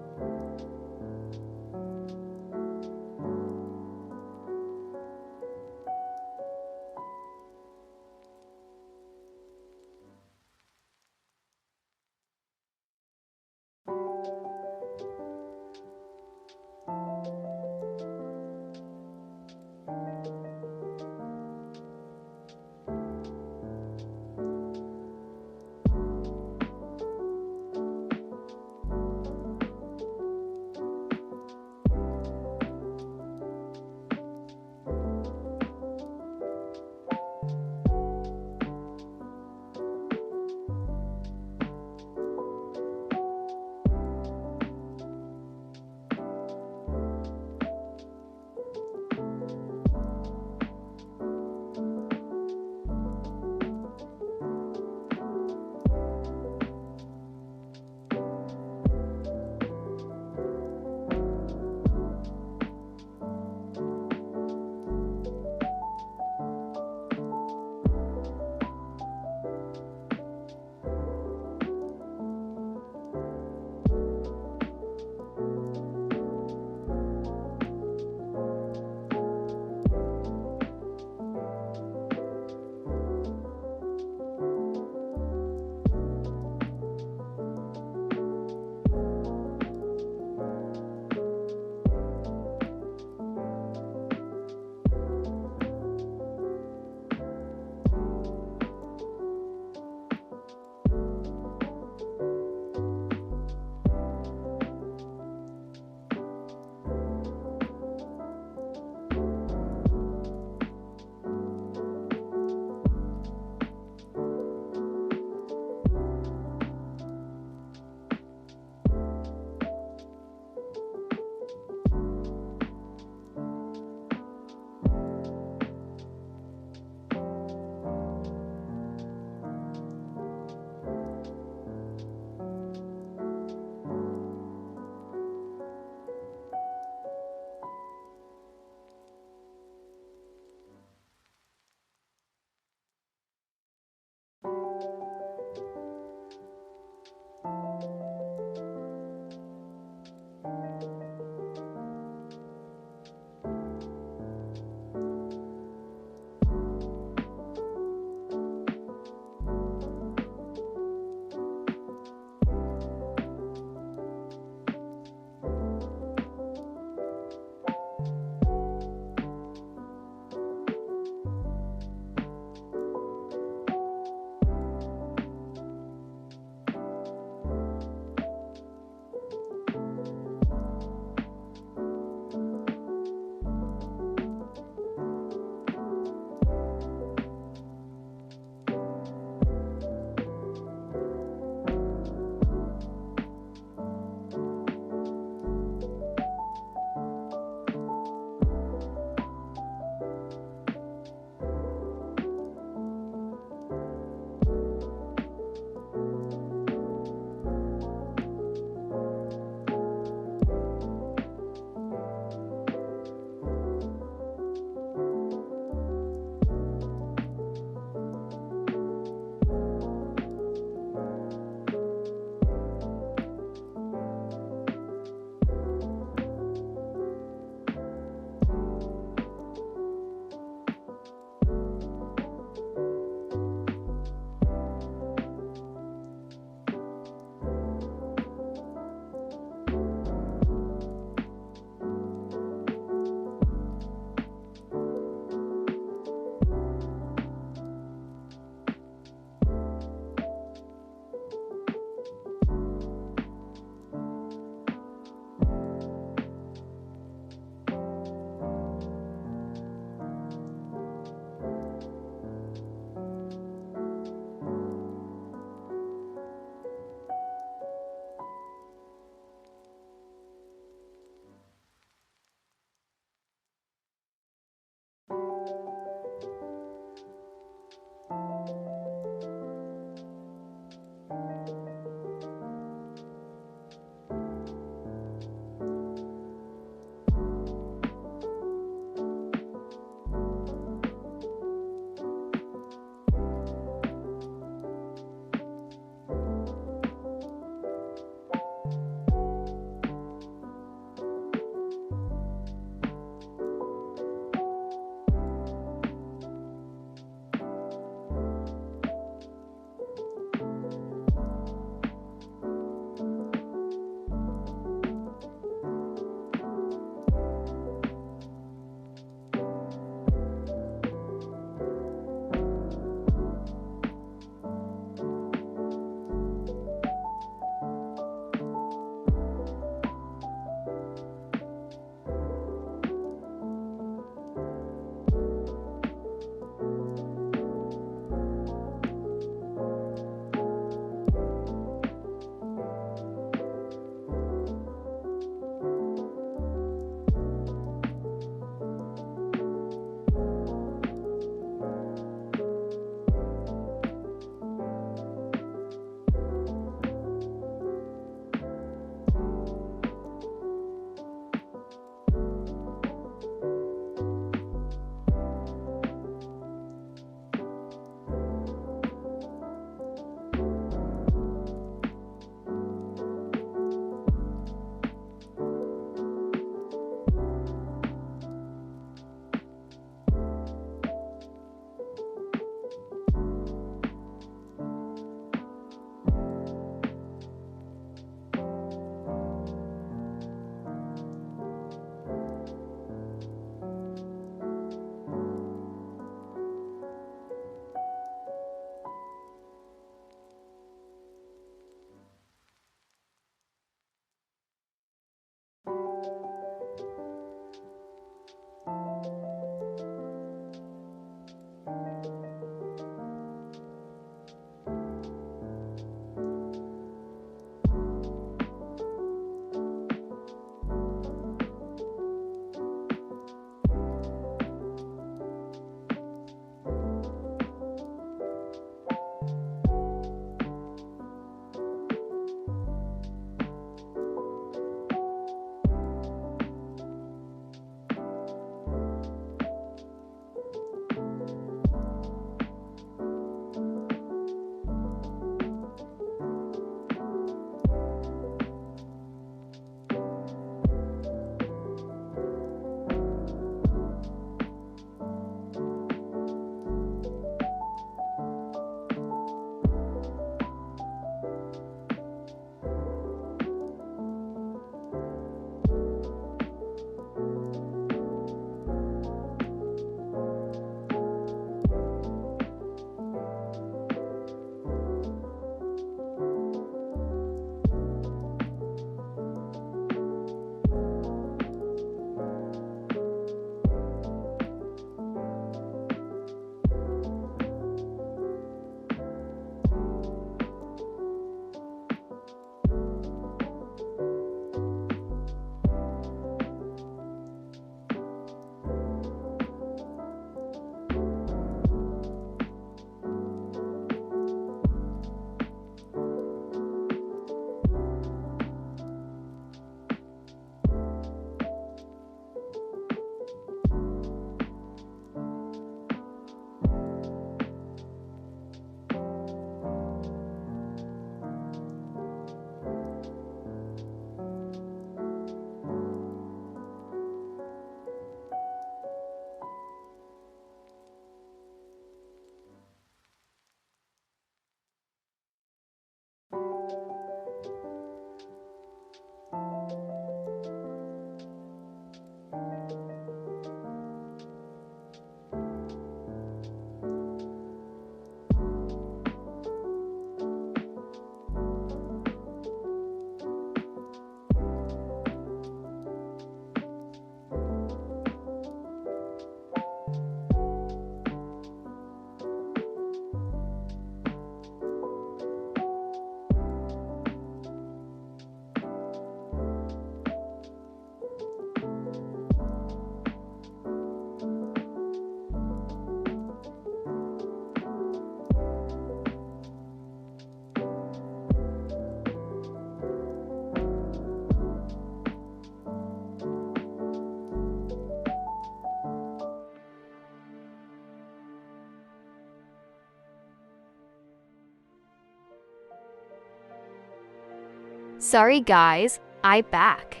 Sorry guys, I back.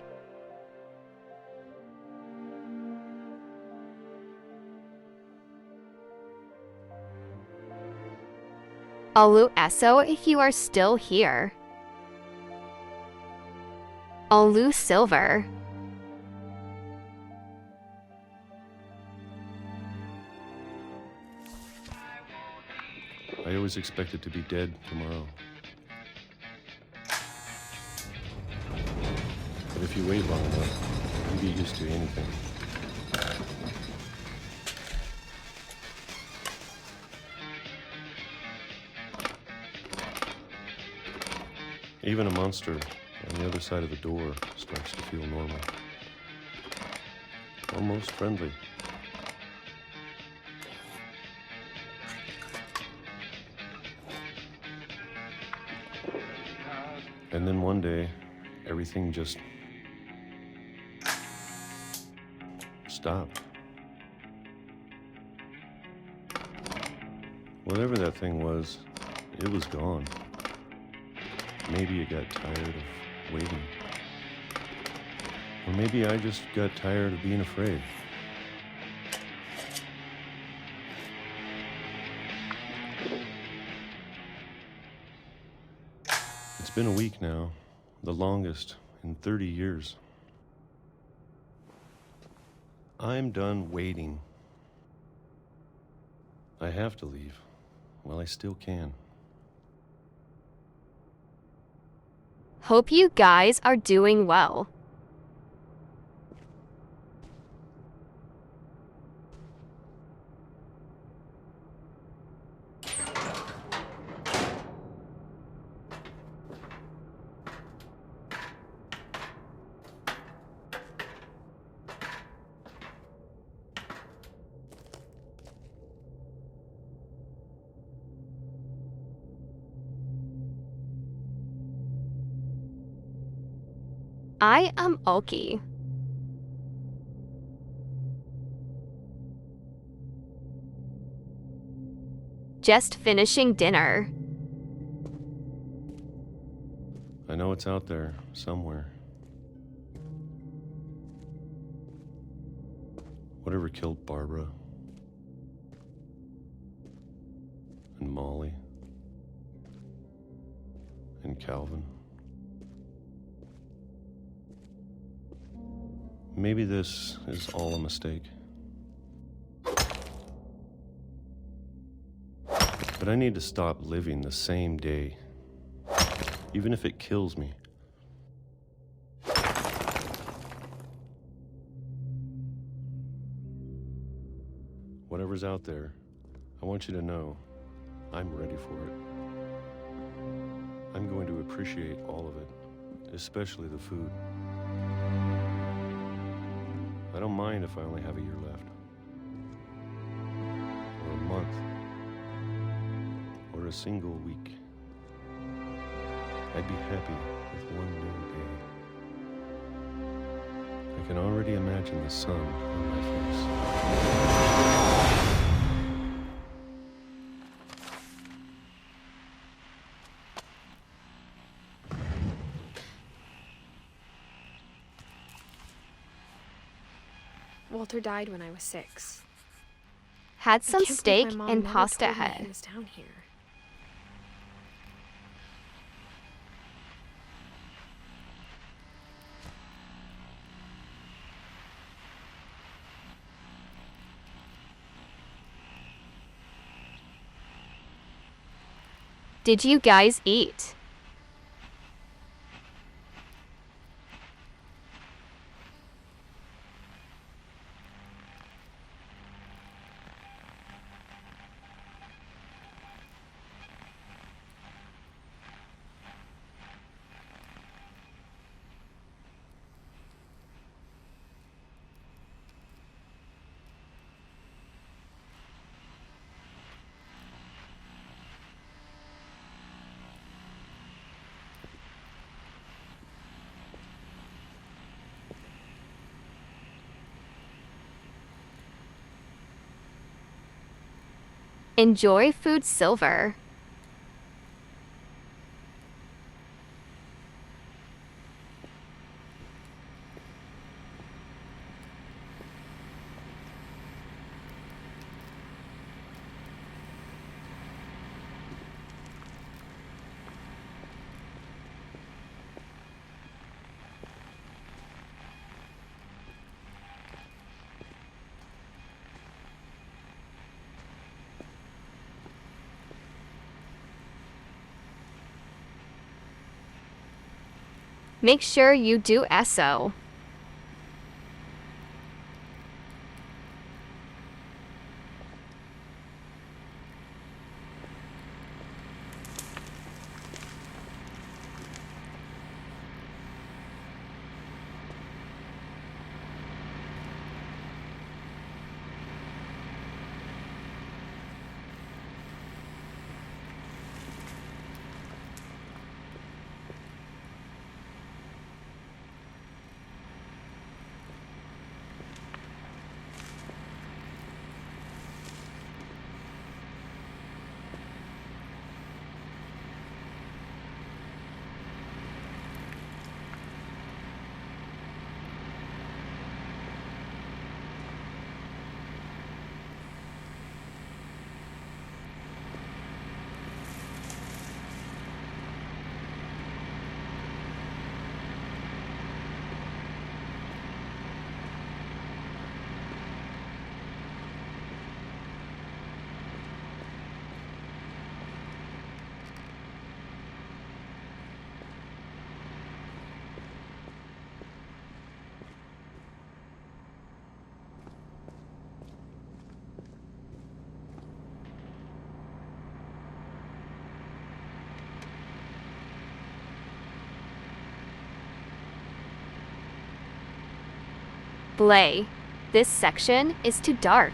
Olu Eso if you are still here. Olu Silver. I always expected to be dead tomorrow. But if you wait long enough, you get used to anything. Even a monster on the other side of the door starts to feel normal. Almost friendly. And then one day, everything just stopped. Whatever that thing was, it was gone. Maybe it got tired of waiting. Or maybe I just got tired of being afraid. It's been a week now, the longest in 30 years. I'm done waiting. I have to leave while I still can. Hope you guys are doing well. I am Oki. Just finishing dinner. I know it's out there somewhere. Whatever killed Barbara and Molly and Calvin. Maybe this is all a mistake. But I need to stop living the same day, even if it kills me. Whatever's out there, I want you to know I'm ready for it. I'm going to appreciate all of it, especially the food. I don't mind if I only have a year left, or a month, or a single week. I'd be happy with one new day. I can already imagine the sun on my face. Walter died when I was 6. Had some I can't steak believe my mom and never pasta told me he head. was down here. Did you guys eat? Enjoy food silver. Make sure you do eso. Blay, this section is too dark.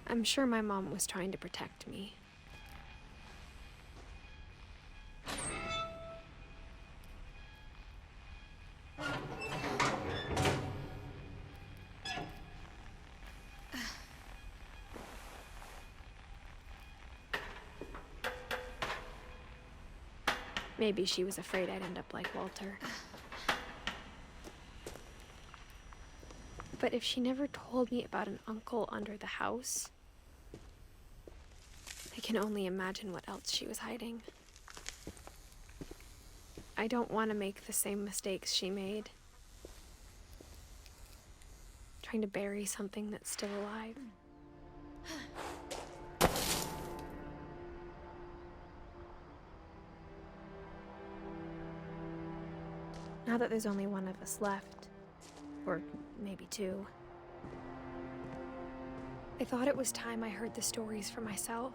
I'm sure my mom was trying to protect me. Maybe she was afraid I'd end up like Walter. But if she never told me about an uncle under the house, I can only imagine what else she was hiding. I don't want to make the same mistakes she made. Trying to bury something that's still alive. Now that there's only one of us left, or maybe two, I thought it was time I heard the stories for myself.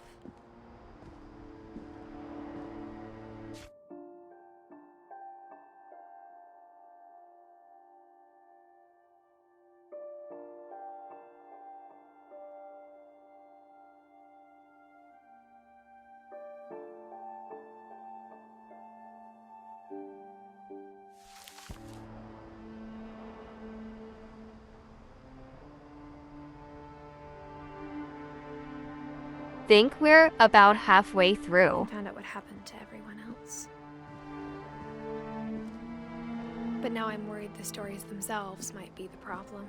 Think we're about halfway through. I found out what happened to everyone else. But now I'm worried the stories themselves might be the problem.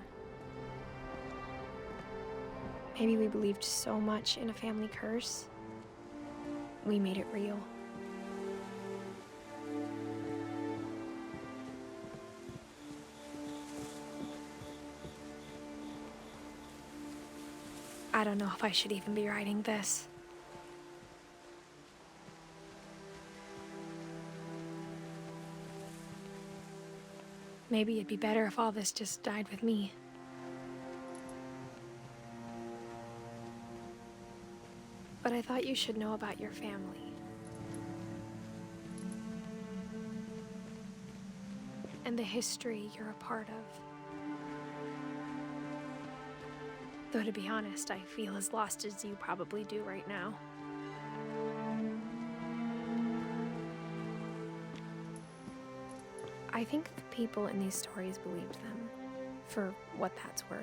Maybe we believed so much in a family curse, we made it real. I don't know if I should even be writing this. Maybe it'd be better if all this just died with me. But I thought you should know about your family. And the history you're a part of. Though to be honest, I feel as lost as you probably do right now. I think the people in these stories believed them, for what that's worth.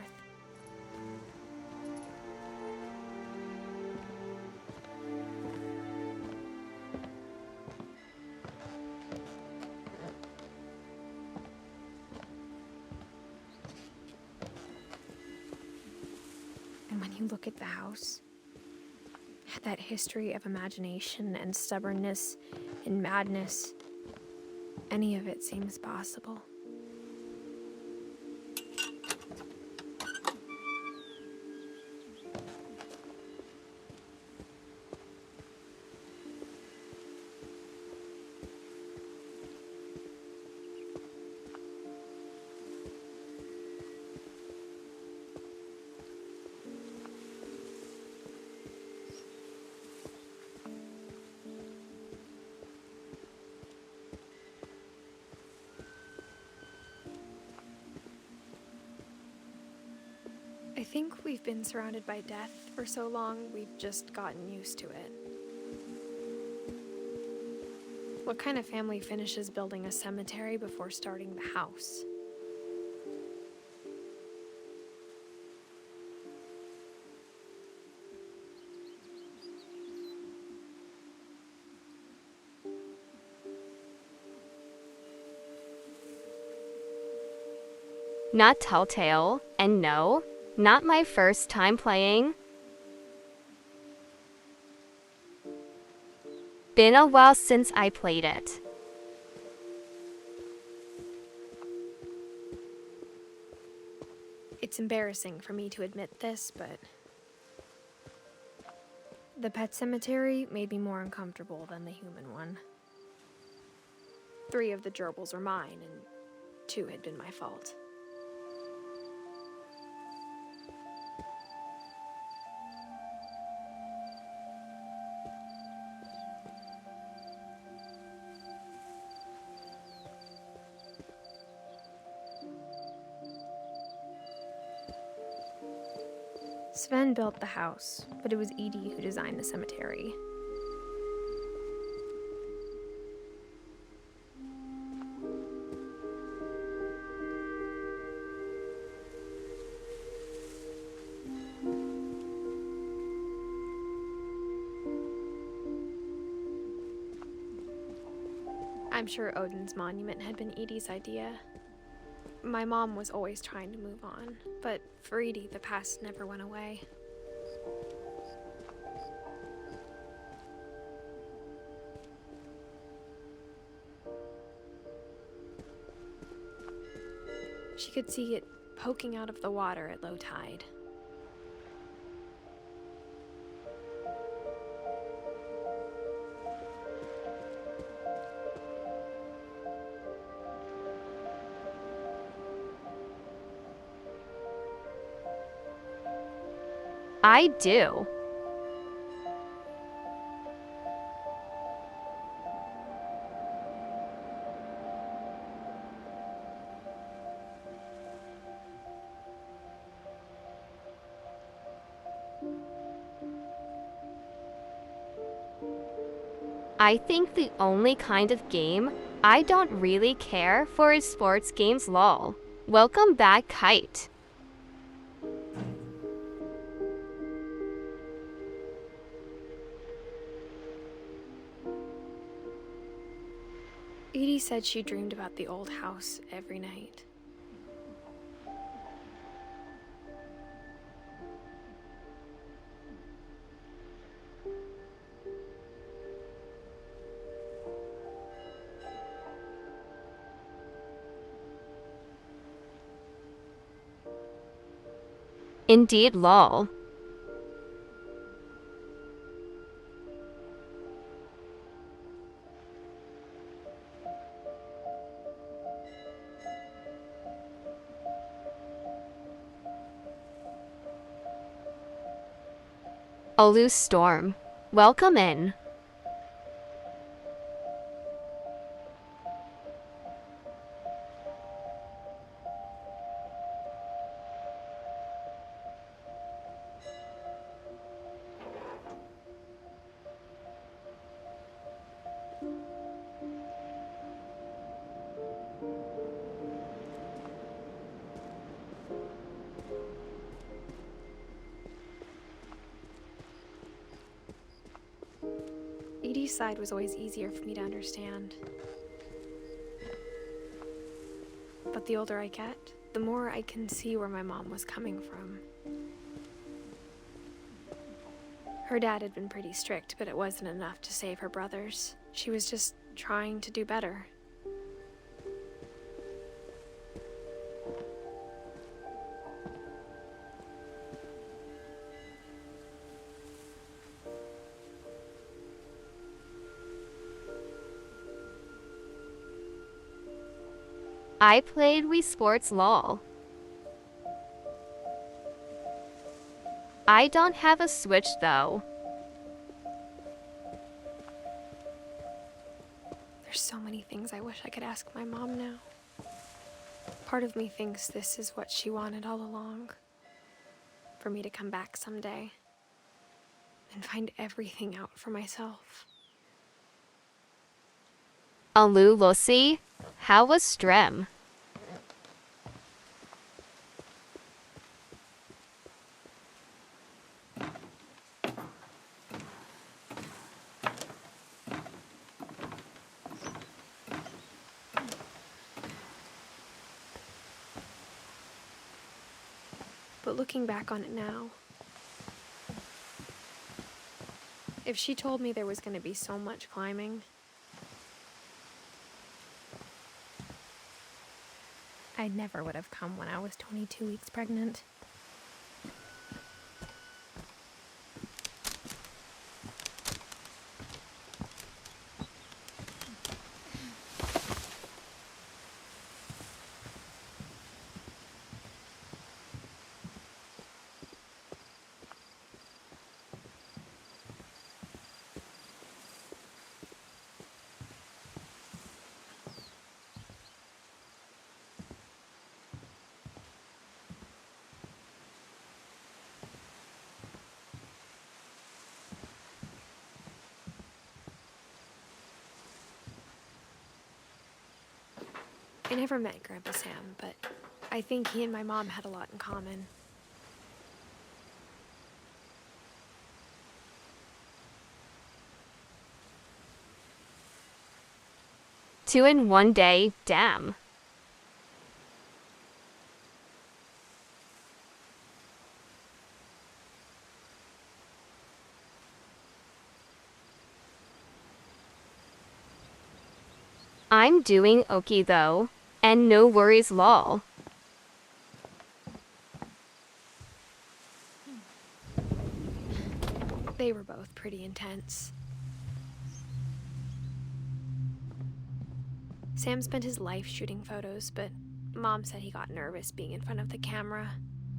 And when you look at the house, That history of imagination and stubbornness and madness, any of it seems possible. I think we've been surrounded by death for so long, we've just gotten used to it. What kind of family finishes building a cemetery before starting the house? Not Telltale, and no, not my first time playing. Been a while since I played it. It's embarrassing for me to admit this, but the pet cemetery made me more uncomfortable than the human one. 3 of the gerbils are mine, and 2 had been my fault. Sven built the house, but it was Edie who designed the cemetery. I'm sure Odin's monument had been Edie's idea. My mom was always trying to move on, but for Edie, the past never went away. She could see it poking out of the water at low tide. I do. I think the only kind of game I don't really care for is sports games lol. Welcome back, Kite. Edie said she dreamed about the old house every night. Indeed lol. A loose storm. Welcome in. Edie's side was always easier for me to understand. But the older I get, the more I can see where my mom was coming from. Her dad had been pretty strict, but it wasn't enough to save her brothers. She was just trying to do better. I played Wii Sports LOL. I don't have a Switch though. There's so many things I wish I could ask my mom now. Part of me thinks this is what she wanted all along. For me to come back someday and find everything out for myself. Alu Lucy, how was Strem? But looking back on it now, if she told me there was going to be so much climbing, I never would have come when I was 22 weeks pregnant. I never met Grandpa Sam, but I think he and my mom had a lot in common. Two in one day, damn. I'm doing okay though, and no worries lol. They were both pretty intense. Sam spent his life shooting photos, but Mom said he got nervous being in front of the camera.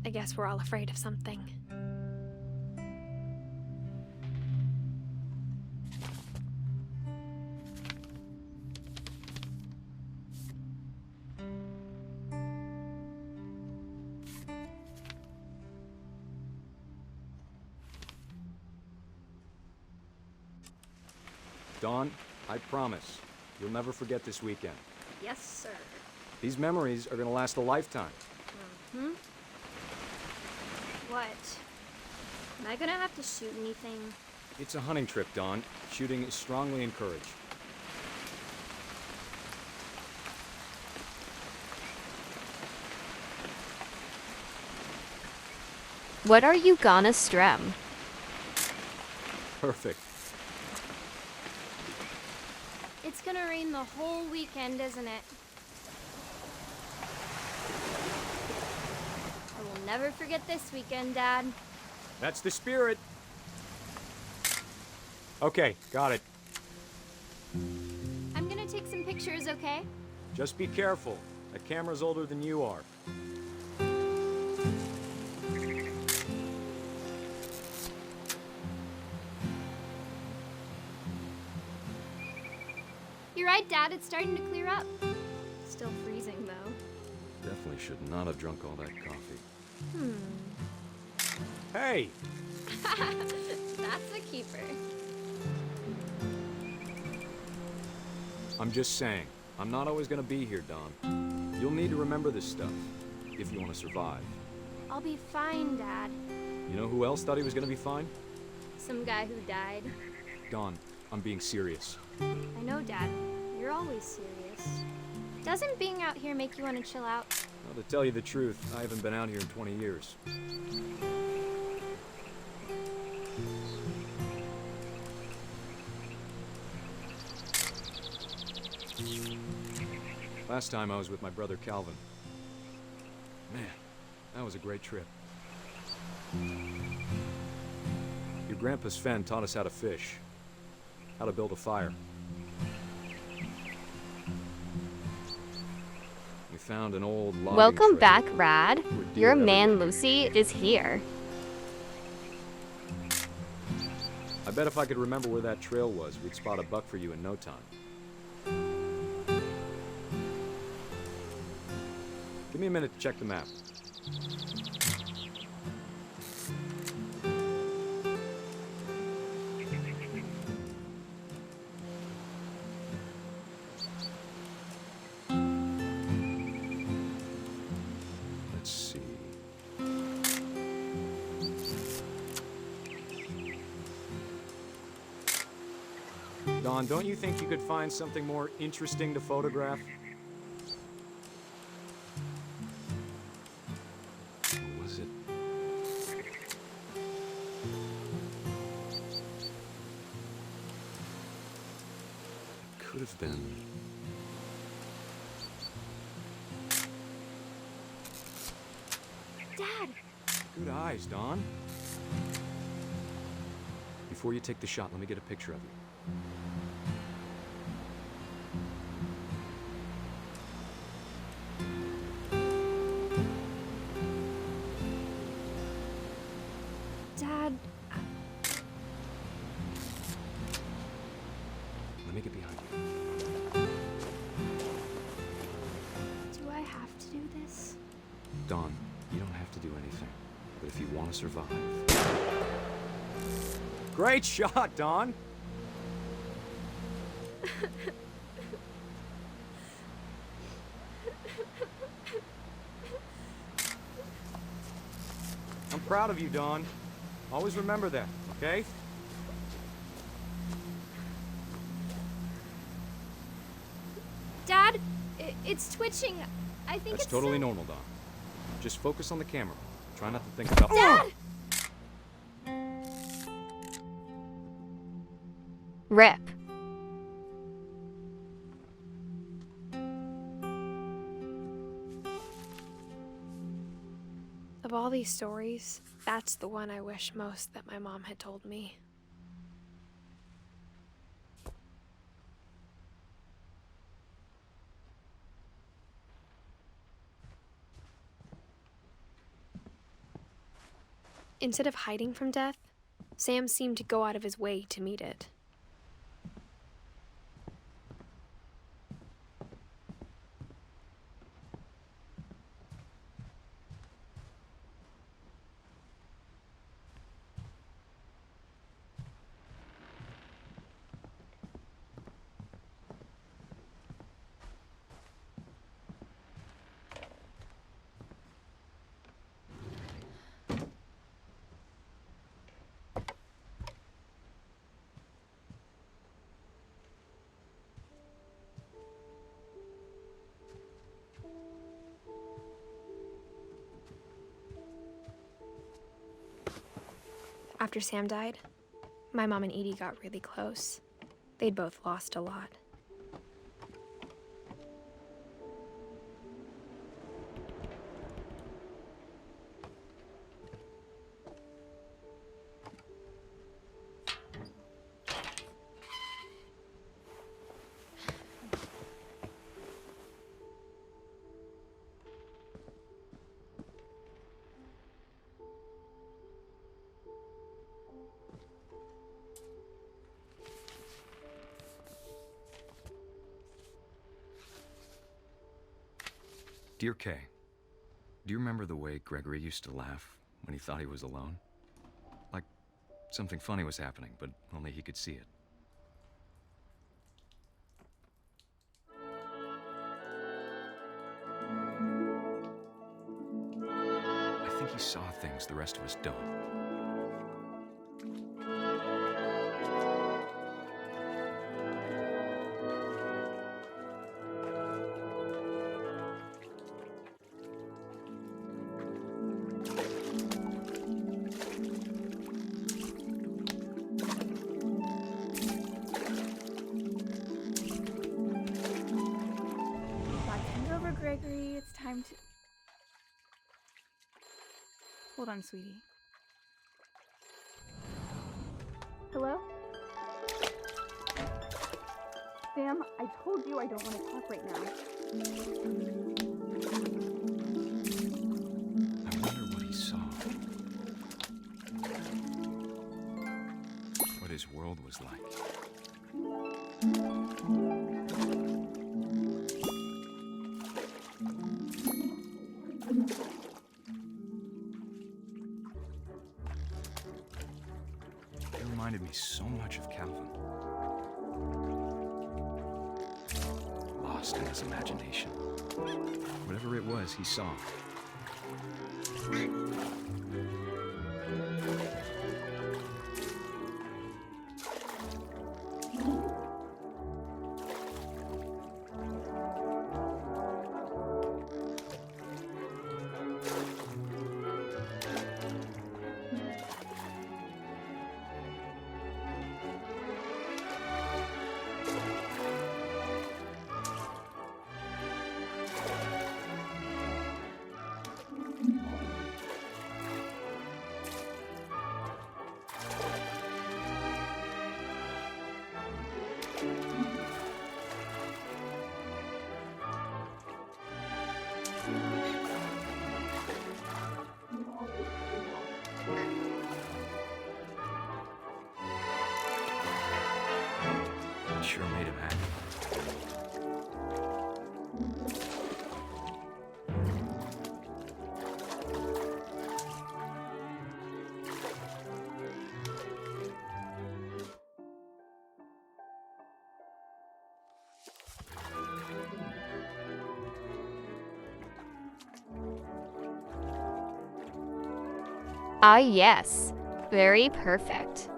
I guess we're all afraid of something. Dawn, I promise, you'll never forget this weekend. Yes, sir. These memories are gonna last a lifetime. Mm-hmm. What? Am I gonna have to shoot anything? It's a hunting trip, Dawn. Shooting is strongly encouraged. What are you gonna Strem? Perfect. It's gonna rain the whole weekend, isn't it? I will never forget this weekend, Dad. That's the spirit. Okay, got it. I'm gonna take some pictures, okay? Just be careful. That camera's older than you are. You're right, Dad. It's starting to clear up. Still freezing, though. Definitely should not have drunk all that coffee. Hey! That's a keeper. I'm just saying, I'm not always gonna be here, Dawn. You'll need to remember this stuff, if you want to survive. I'll be fine, Dad. You know who else thought he was gonna be fine? Some guy who died. Dawn, I'm being serious. I know, Dad. You're always serious. Doesn't being out here make you want to chill out? Well, to tell you the truth, I haven't been out here in 20 years. Last time I was with my brother Calvin. Man, that was a great trip. Your grandpa Sven taught us how to fish, how to build a fire. We found an old logging Welcome trail back, Rad. where deer Your every man day. Lucy is here. I bet if I could remember where that trail was, we'd spot a buck for you in no time. Give me a minute to check the map. Let's see. Don, don't you think you could find something more interesting to photograph? Or was it? It could have been. Dad! Good eyes, Don. Before you take the shot, let me get a picture of you. Dad, Let me get behind you. do I have to do this? Don, you don't have to do anything. But if you want to survive... Great shot, Don! I'm proud of you, Don. Always remember that, okay? Dad, it's twitching. I think That's it's totally normal, Don. Just focus on the camera. Try not to think about... Dad! Rip. Of all these stories, that's the one I wish most that my mom had told me. Instead of hiding from death, Sam seemed to go out of his way to meet it. After Sam died, my mom and Edie got really close. They'd both lost a lot. Dear Kay, do you remember the way Gregory used to laugh when he thought he was alone? Like something funny was happening, but only he could see it. I think he saw things the rest of us don't. Hold on, sweetie. Hello? Sam, I told you I don't want to talk right now. I wonder what he saw. What his world was like. It reminded me so much of Calvin. Lost in his imagination. Whatever it was, he saw. It sure made him happy. Ah, yes. Very perfect.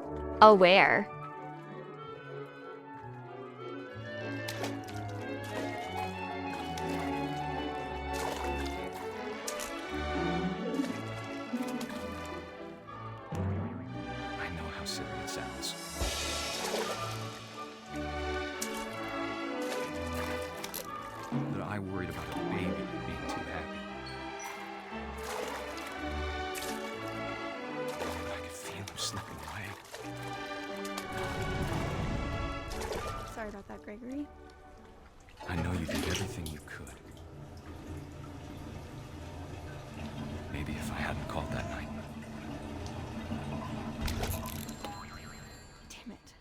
Aware. I know how silly it sounds. But I worried about a baby being too happy. I could feel him slipping away. Sorry about that, Gregory. I know you did everything you could. Maybe if I hadn't called that night. Damn it.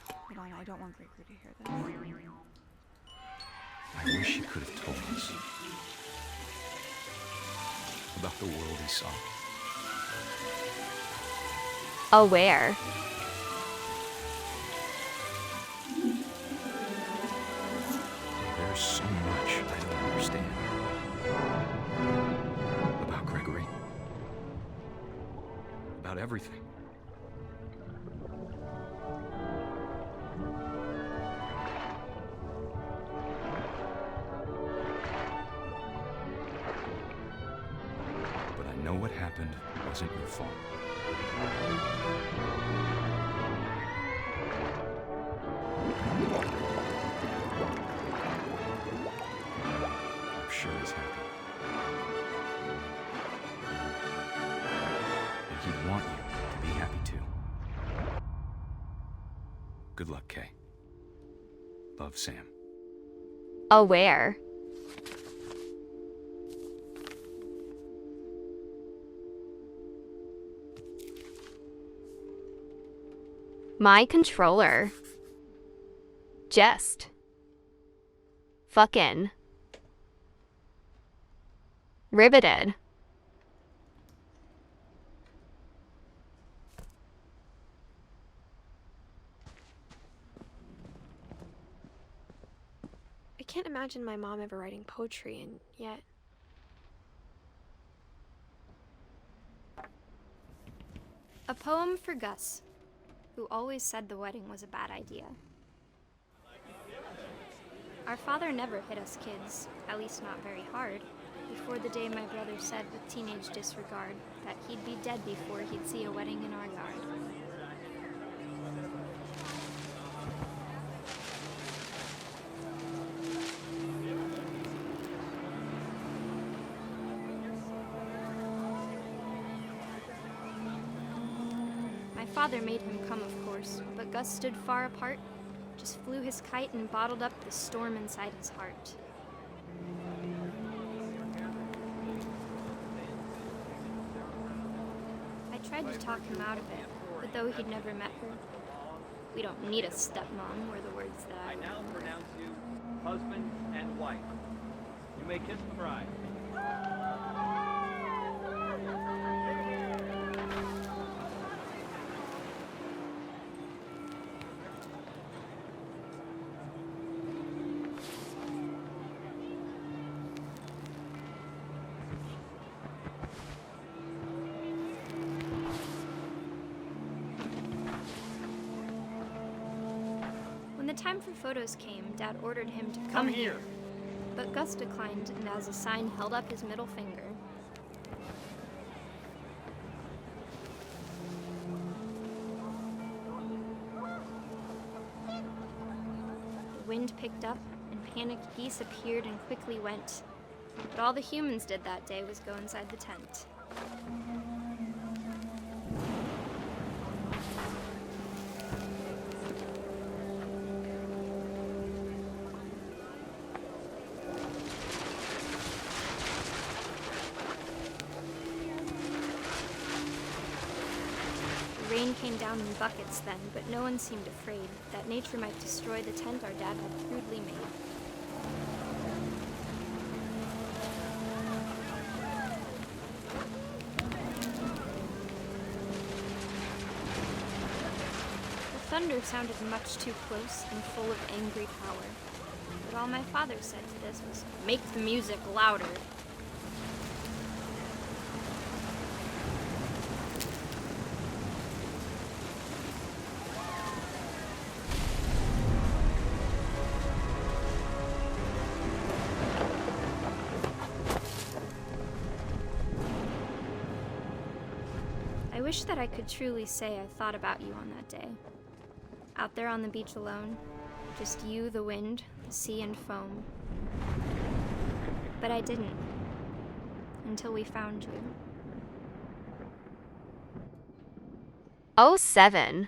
Hold on, I don't want Gregory to hear this. I wish he could have told us about the world he saw. Aware. There's so much I don't understand about Gregory, about everything. But I know what happened wasn't your fault. I'm sure he's happy. And he'd want you to be happy too. Good luck, Kay. Love, Sam. Aware. My controller. Just. Fucking. Riveted. I can't imagine my mom ever writing poetry, and yet. A poem for Gus, who always said the wedding was a bad idea. Our father never hit us kids, at least not very hard, before the day my brother said with teenage disregard that he'd be dead before he'd see a wedding in our yard. father made him come, of course, but Gus stood far apart, just flew his kite and bottled up the storm inside his heart. I tried to talk him out of it, but though he'd never met her, we don't need a stepmom, were the words that I now pronounce you husband and wife. You may kiss the bride. When the time for photos came, Dad ordered him to come here. But Gus declined and as a sign held up his middle finger. The wind picked up and panicked geese appeared and quickly went. But all the humans did that day was go inside the tent. Rain came down in buckets then, but no one seemed afraid that nature might destroy the tent our dad had crudely made. The thunder sounded much too close and full of angry power, but all my father said to this was, "Make the music louder." I wish that I could truly say I thought about you on that day. Out there on the beach alone, just you, the wind, the sea, and foam. But I didn't, until we found you. 07.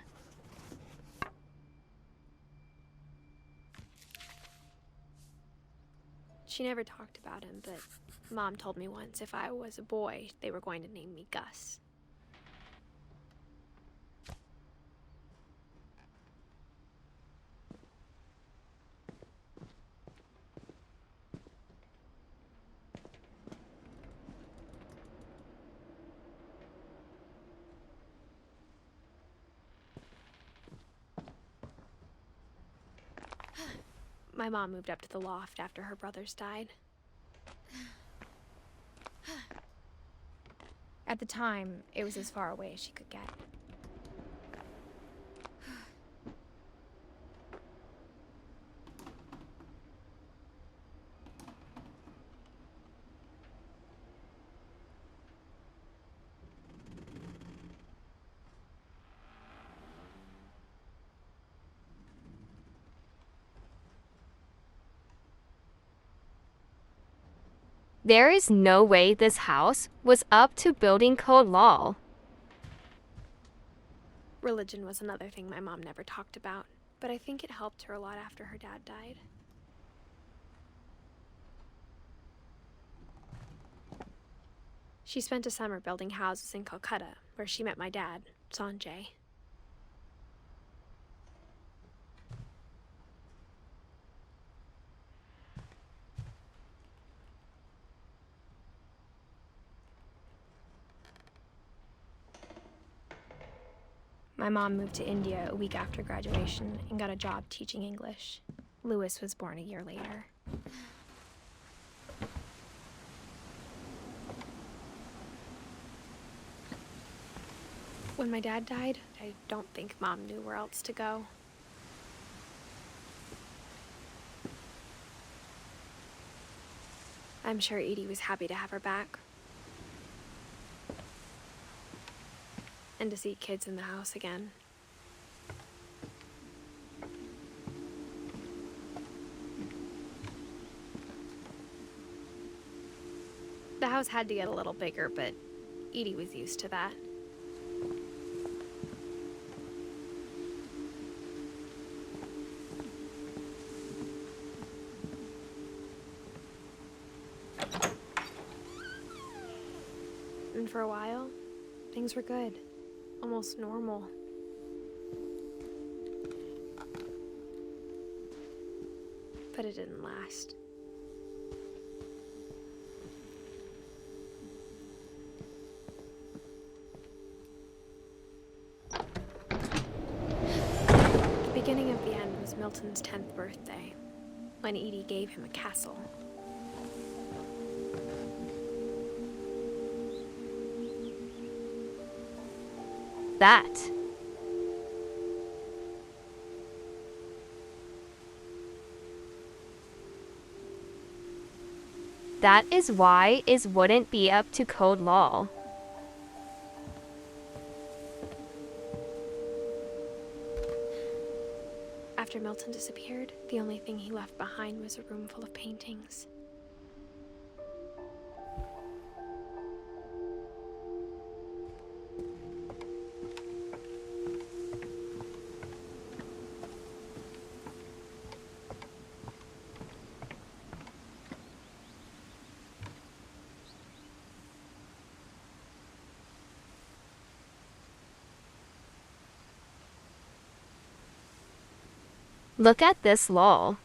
She never talked about him, but Mom told me once if I was a boy, they were going to name me Gus. My mom moved up to the loft after her brothers died. At the time, it was as far away as she could get. There is no way this house was up to building code law. Religion was another thing my mom never talked about, but I think it helped her a lot after her dad died. She spent a summer building houses in Calcutta, where she met my dad, Sanjay. My mom moved to India a week after graduation and got a job teaching English. Louis was born a year later. When my dad died, I don't think Mom knew where else to go. I'm sure Edie was happy to have her back. And to see kids in the house again. The house had to get a little bigger, but Edie was used to that. And for a while, things were good. Almost normal. But it didn't last. The beginning of the end was Milton's 10th birthday, when Edie gave him a castle. That is why it wouldn't be up to code law. After Milton disappeared, the only thing he left behind was a room full of paintings. Look at this lol.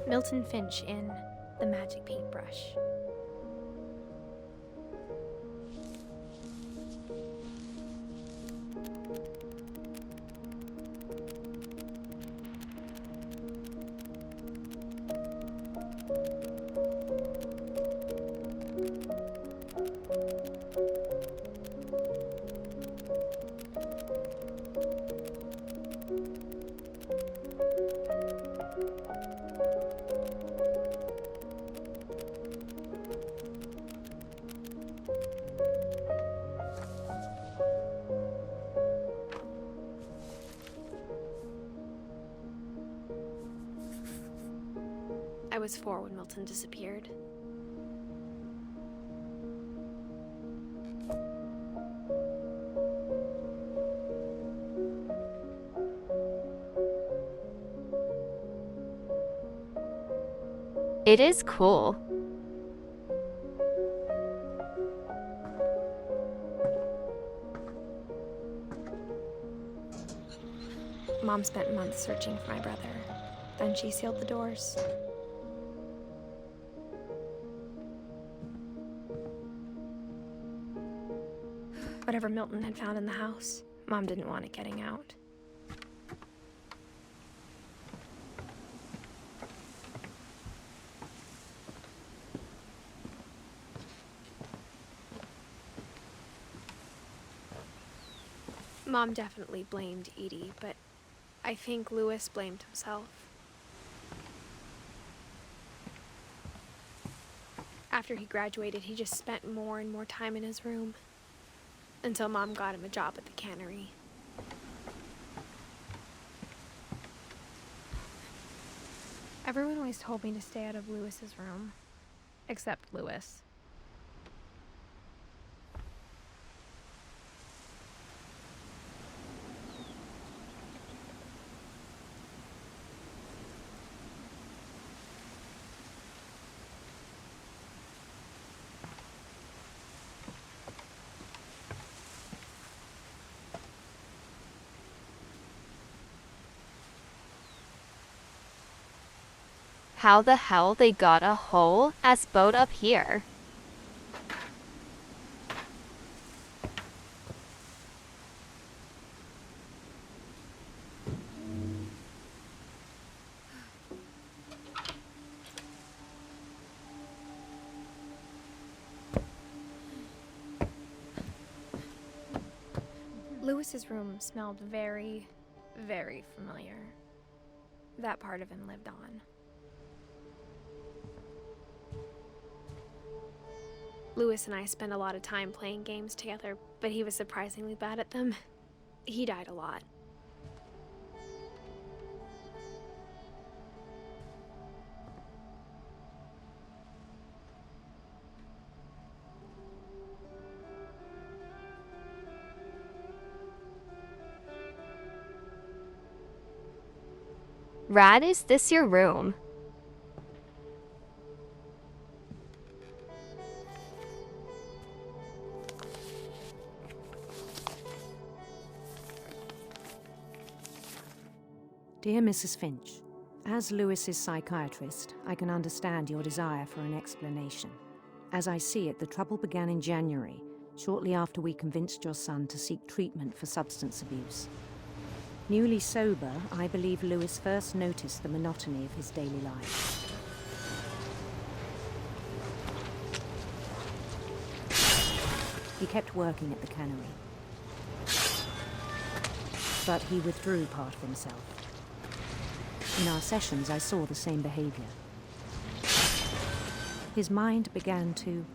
Milton Finch in The Magic Paintbrush. I was 4 when Milton disappeared. It is cool. Mom spent months searching for my brother. Then she sealed the doors. Whatever Milton had found in the house, Mom didn't want it getting out. Mom definitely blamed Edie, but I think Louis blamed himself. After he graduated, he just spent more and more time in his room, until Mom got him a job at the cannery. Everyone always told me to stay out of Louis's room, except Louis. How the hell they got a hole as boat up here? Lewis's room smelled very, very familiar. That part of him lived on. Lewis and I spent a lot of time playing games together, but he was surprisingly bad at them. He died a lot. Rad, is this your room? Dear Mrs. Finch, as Lewis's psychiatrist, I can understand your desire for an explanation. As I see it, the trouble began in January, shortly after we convinced your son to seek treatment for substance abuse. Newly sober, I believe Lewis first noticed the monotony of his daily life. He kept working at the cannery, but he withdrew part of himself. In our sessions, I saw the same behavior. His mind began to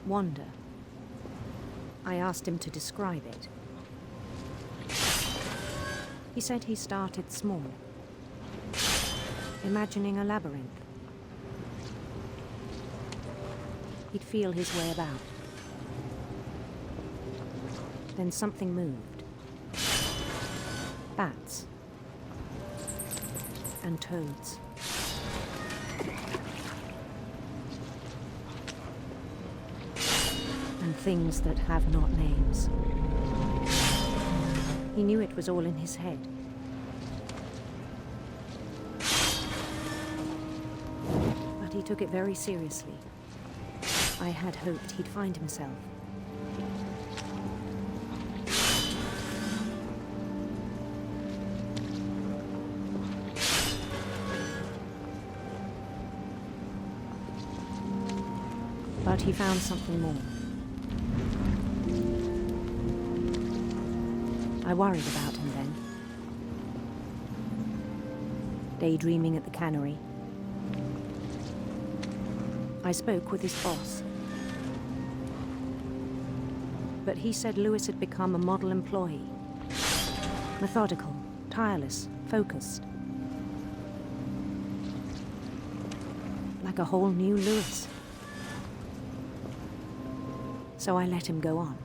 wander. I asked him to describe it. He said he started small, imagining a labyrinth. He'd feel his way about. Then something moved. Bats and toads. And things that have not names. He knew it was all in his head. But he took it very seriously. I had hoped he'd find himself. But he found something more. I worried about him then. Daydreaming at the cannery. I spoke with his boss. But he said Lewis had become a model employee. Methodical, tireless, focused. Like a whole new Lewis. So I let him go on.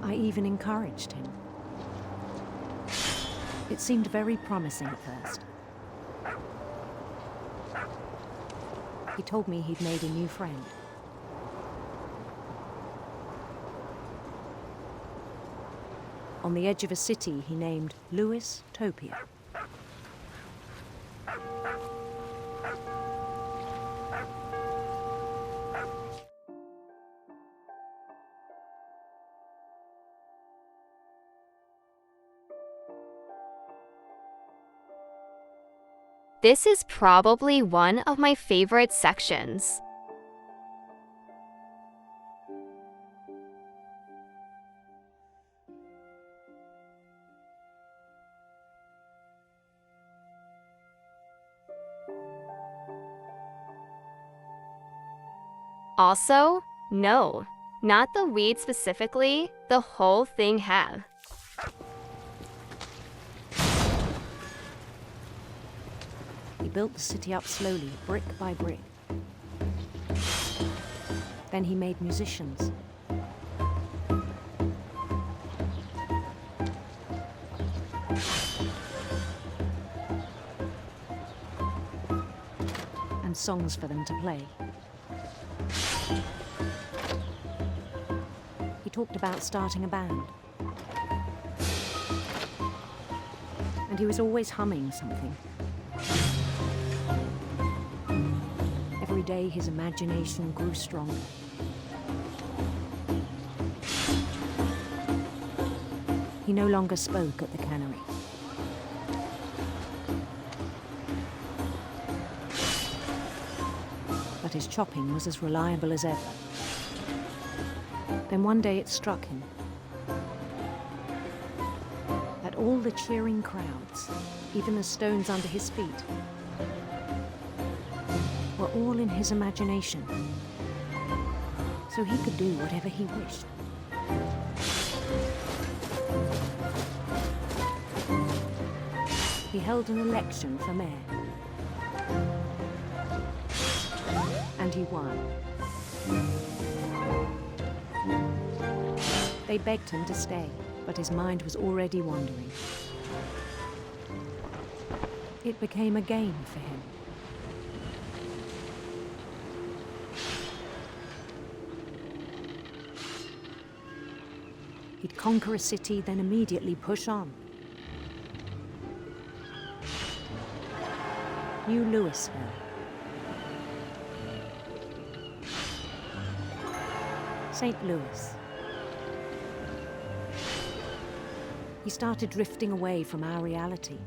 I even encouraged him. It seemed very promising at first. He told me he'd made a new friend. On the edge of a city he named Lewis Topia. This is probably one of my favorite sections. Also, no, not the weed specifically, the whole thing have. He built the city up slowly, brick by brick. Then he made musicians. And songs for them to play. He talked about starting a band. And he was always humming something. Every day his imagination grew stronger. He no longer spoke at the cannery. but his chopping was as reliable as ever. Then one day it struck him that all the cheering crowds, even the stones under his feet, were all in his imagination, so he could do whatever he wished. He held an election for mayor, and he won. They begged him to stay, but his mind was already wandering. It became a game for him. He'd conquer a city, then immediately push on. New Louisville. St. Louis. He started drifting away from our reality.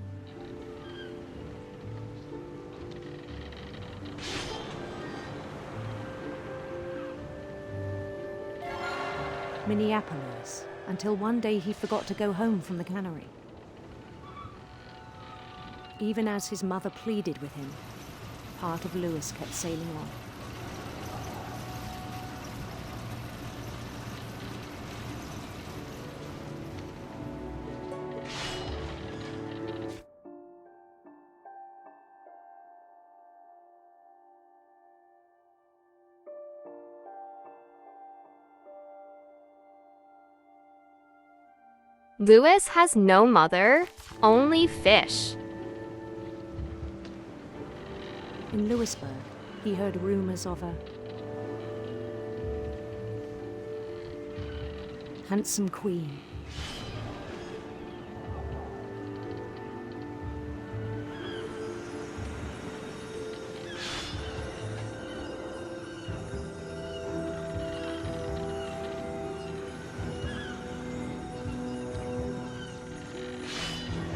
Minneapolis, until one day he forgot to go home from the cannery. Even as his mother pleaded with him, part of Louis kept sailing on. Louis has no mother, only fish. In Louisburg, he heard rumors of a handsome queen.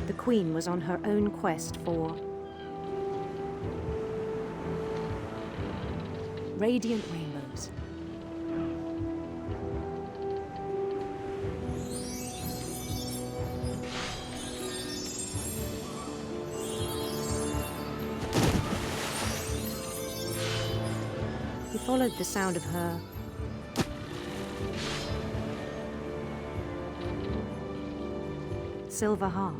The queen was on her own quest for radiant rainbows. He followed the sound of her silver harp.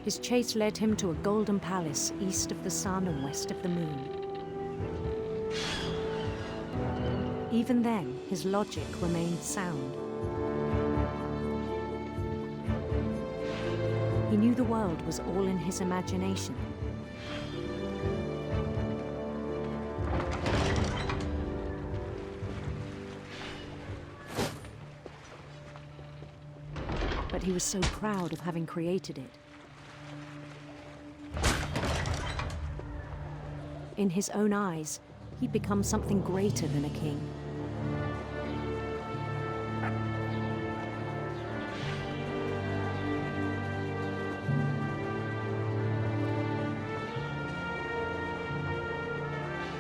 His chase led him to a golden palace east of the sun and west of the moon. Even then, his logic remained sound. He knew the world was all in his imagination. But he was so proud of having created it. In his own eyes, he'd become something greater than a king.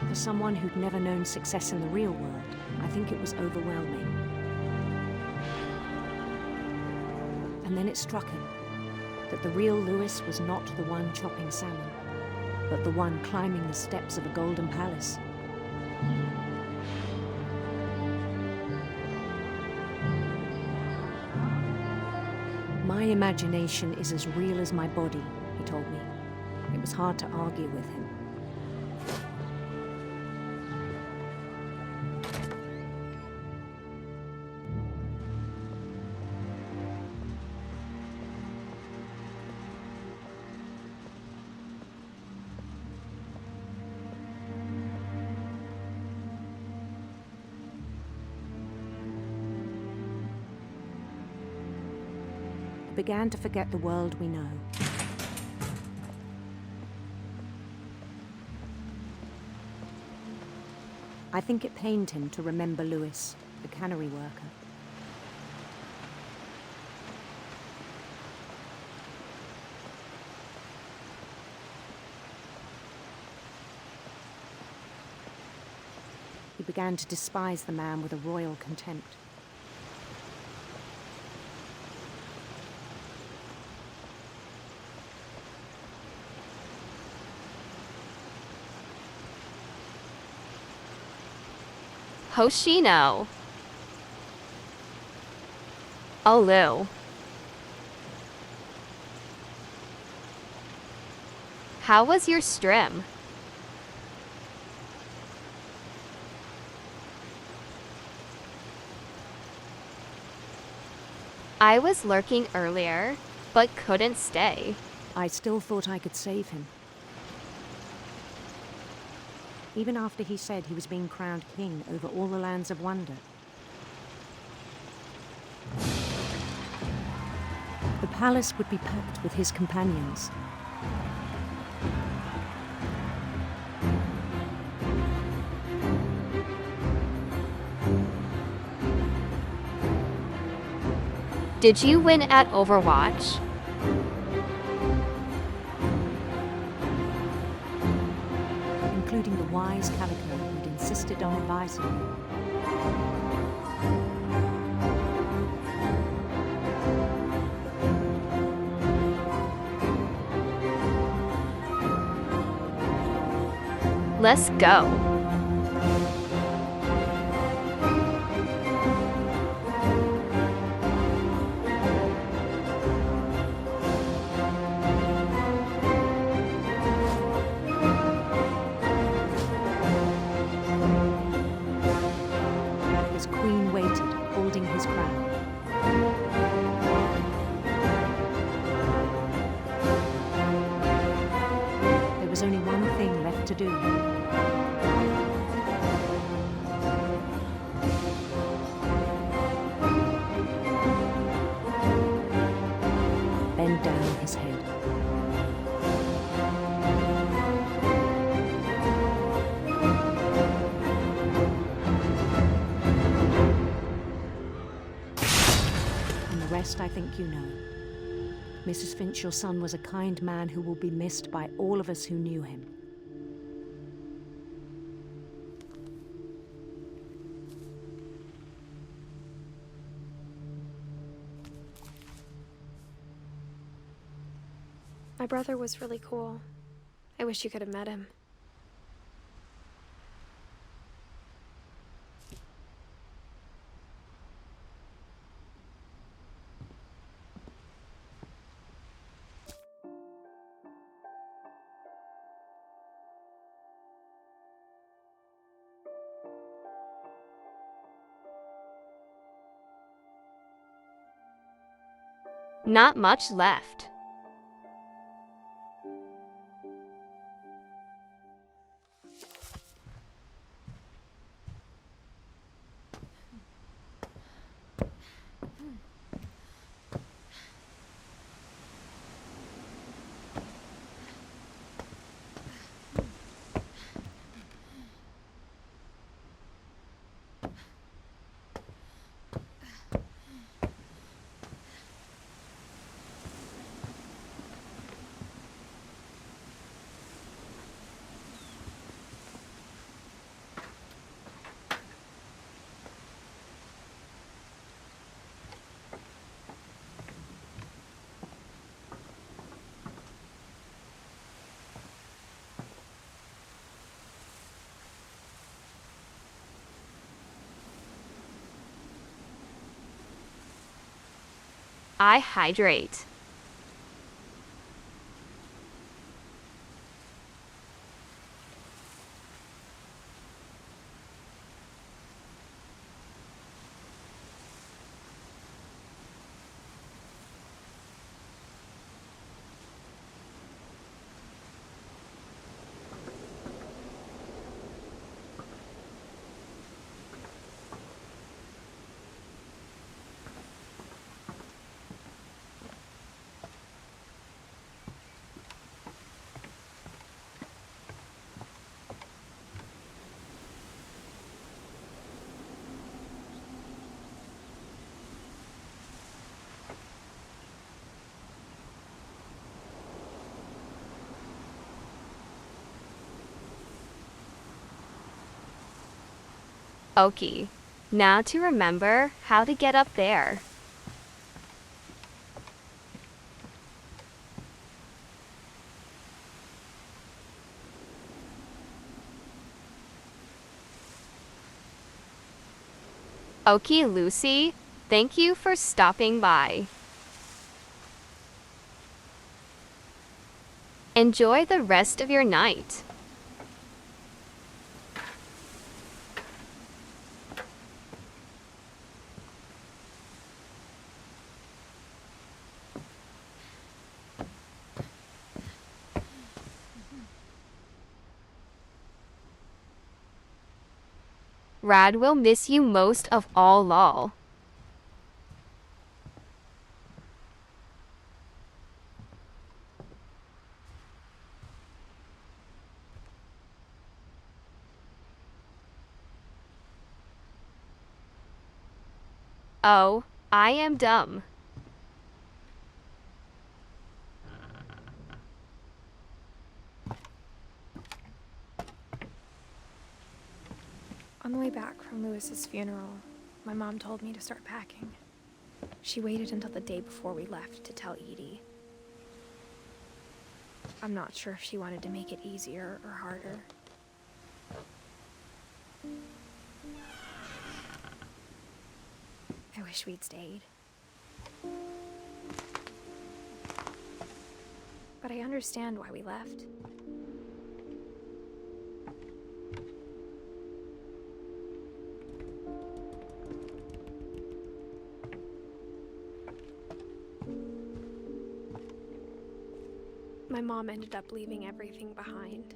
For someone who'd never known success in the real world, I think it was overwhelming. And then it struck him that the real Louis was not the one chopping salmon, but the one climbing the steps of a golden palace. My imagination is as real as my body, he told me. It was hard to argue with him. Began to forget the world we know. I think it pained him to remember Lewis, the cannery worker. He began to despise the man with a royal contempt. Hoshino. Olu. How was your strim? I was lurking earlier, but couldn't stay. I still thought I could save him. Even after he said he was being crowned king over all the lands of wonder. The palace would be packed with his companions. Did you win at Overwatch? Including the wise Calico who'd insisted on advising me. Let's go. His queen waited, holding his crown. There was only one thing left to do. Bend down his head. And the rest I think you know. Mrs. Finch, your son was a kind man who will be missed by all of us who knew him. My brother was really cool. I wish you could have met him. Not much left. I hydrate. Okay. Now to remember how to get up there. Okay, Lucy. Thank you for stopping by. Enjoy the rest of your night. Rad will miss you most of all, lol. Oh, I am dumb. On the way back from Lewis's funeral, my mom told me to start packing. She waited until the day before we left to tell Edie. I'm not sure if she wanted to make it easier or harder. I wish we'd stayed. But I understand why we left. My mom ended up leaving everything behind.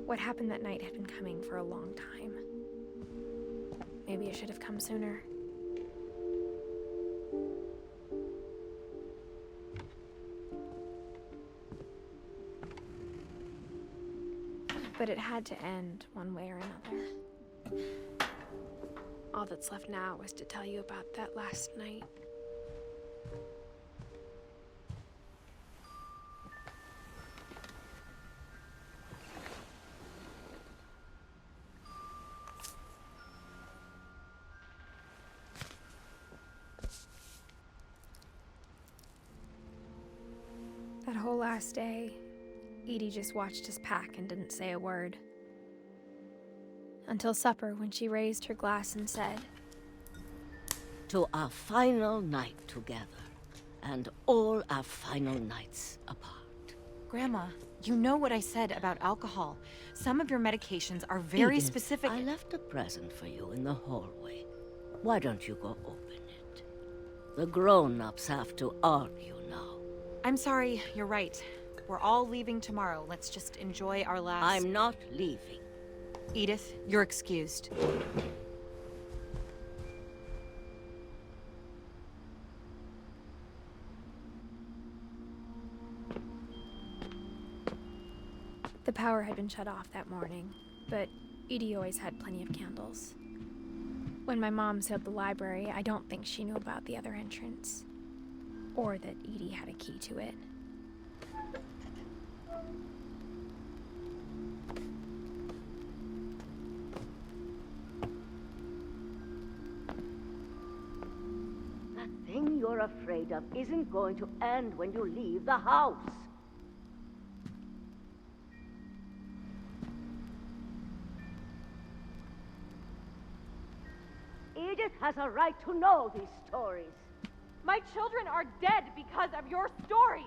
What happened that night had been coming for a long time. Maybe it should have come sooner. But it had to end one way or another. All that's left now is to tell you about that last night. That whole last day, Edie just watched us pack and didn't say a word. Until supper, when she raised her glass and said, "To our final night together, and all our final nights apart." Grandma, you know what I said about alcohol. Some of your medications are very Edith, specific. I left a present for you in the hallway. Why don't you go open it? The grown-ups have to argue now. I'm sorry, you're right. We're all leaving tomorrow. Let's just enjoy our last... I'm not leaving. Edith, you're excused. The power had been shut off that morning, but Edie always had plenty of candles. When my mom sealed the library, I don't think she knew about the other entrance, or that Edie had a key to it. That thing you're afraid of isn't going to end when you leave the house. Edith has a right to know these stories. My children are dead because of your stories.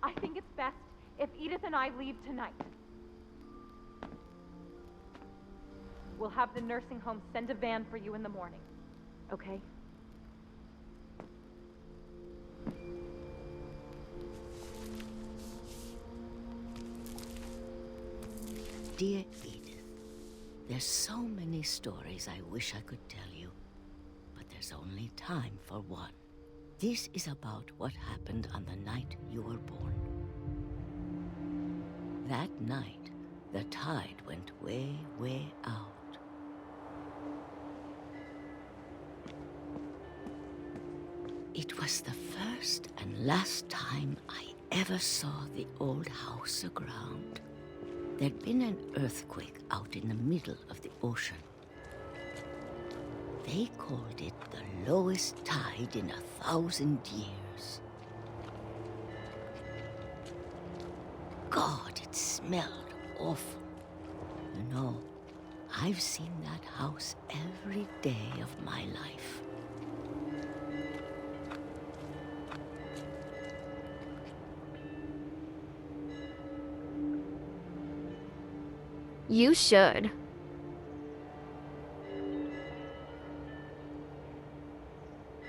I think it's best if Edith and I leave tonight. We'll have the nursing home send a van for you in the morning, okay? Dear Edith, there's so many stories I wish I could tell you, but there's only time for one. This is about what happened on the night you were born. That night, the tide went way, way out. It was the first and last time I ever saw the old house aground. There'd been an earthquake out in the middle of the ocean. They called it the lowest tide in 1,000 years. God, it smelled awful. You know, I've seen that house every day of my life. You should.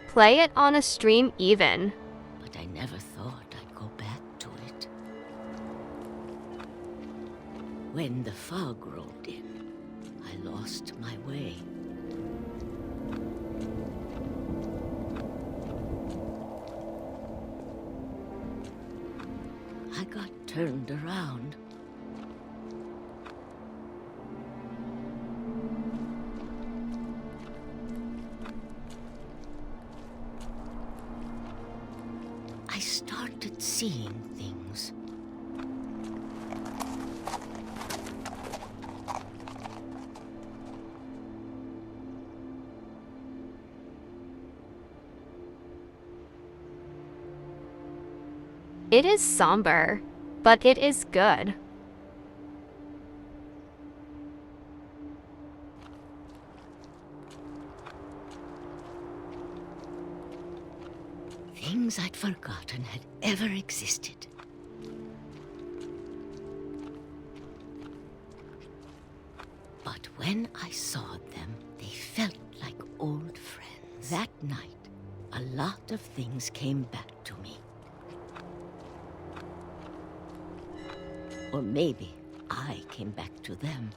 Play it on a stream even. But I never thought I'd go back to it. When the fog rolled in, I lost my way. I got turned around. I started seeing things. It is somber, but it is good. Things I'd forgotten had ever existed. But when I saw them, they felt like old friends. That night, a lot of things came back to me. Or maybe I came back to them.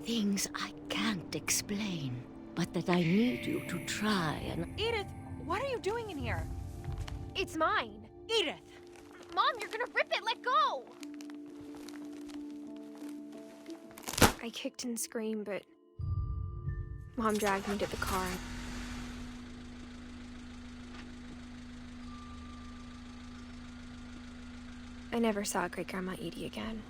Things I can't explain, but that I need you to try and... Edith, what are you doing in here? It's mine. Edith! Mom, you're gonna rip it. Let go! I kicked and screamed, but Mom dragged me to the car. I never saw Great-Grandma Edie again.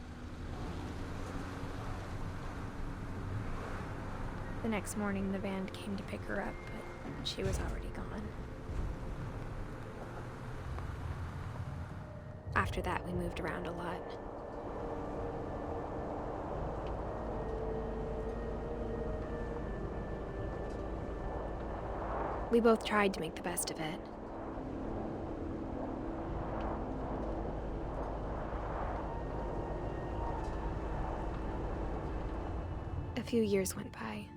The next morning, the band came to pick her up, but she was already gone. After that, we moved around a lot. We both tried to make the best of it. A few years went by.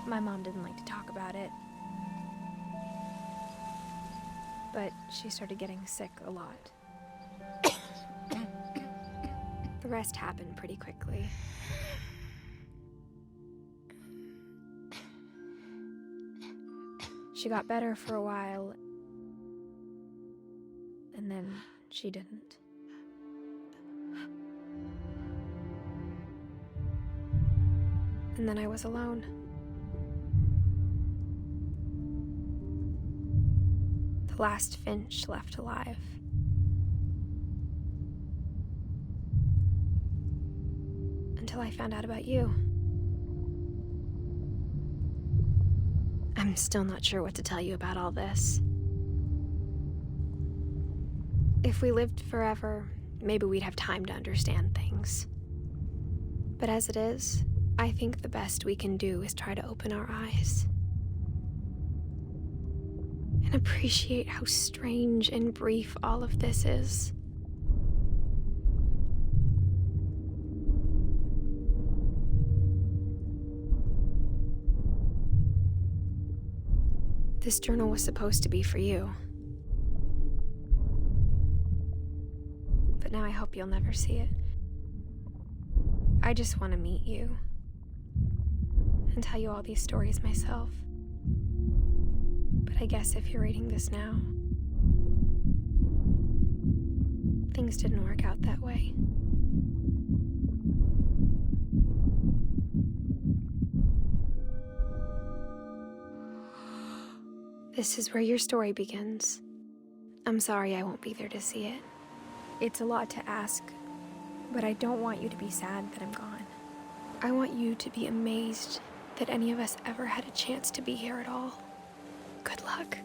My mom didn't like to talk about it, but she started getting sick a lot. The rest happened pretty quickly. She got better for a while, and then she didn't. And then I was alone. The last Finch left alive. Until I found out about you. I'm still not sure what to tell you about all this. If we lived forever, maybe we'd have time to understand things. But as it is, I think the best we can do is try to open our eyes. And appreciate how strange and brief all of this is. This journal was supposed to be for you. But now I hope you'll never see it. I just want to meet you. and tell you all these stories myself. But I guess if you're reading this now, things didn't work out that way. This is where your story begins. I'm sorry I won't be there to see it. It's a lot to ask, but I don't want you to be sad that I'm gone. I want you to be amazed that any of us ever had a chance to be here at all. Good luck.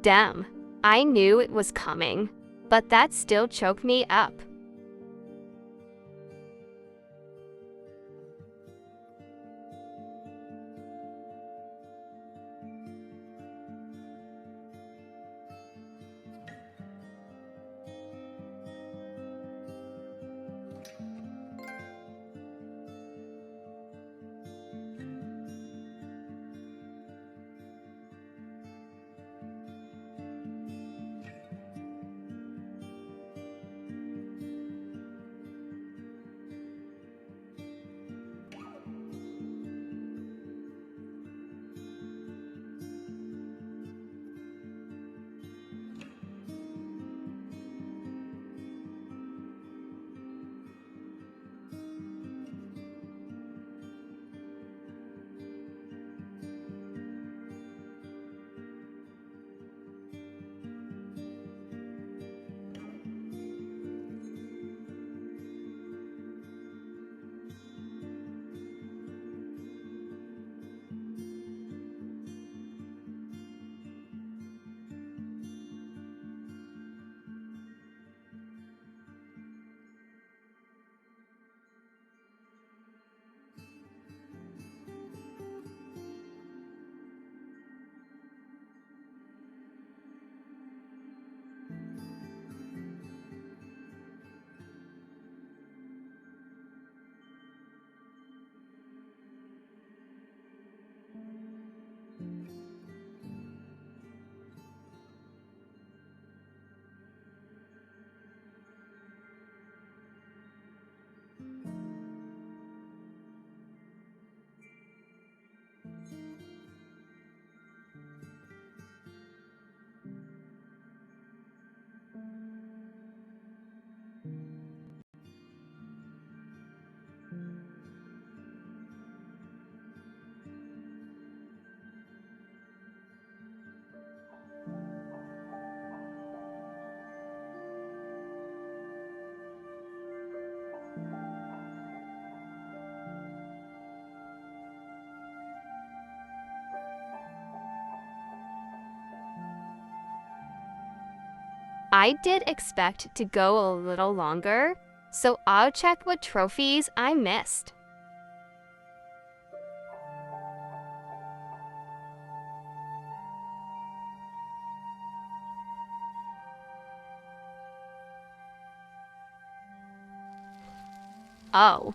Damn, I knew it was coming, but that still choked me up. I did expect to go a little longer, so I'll check what trophies I missed. Oh.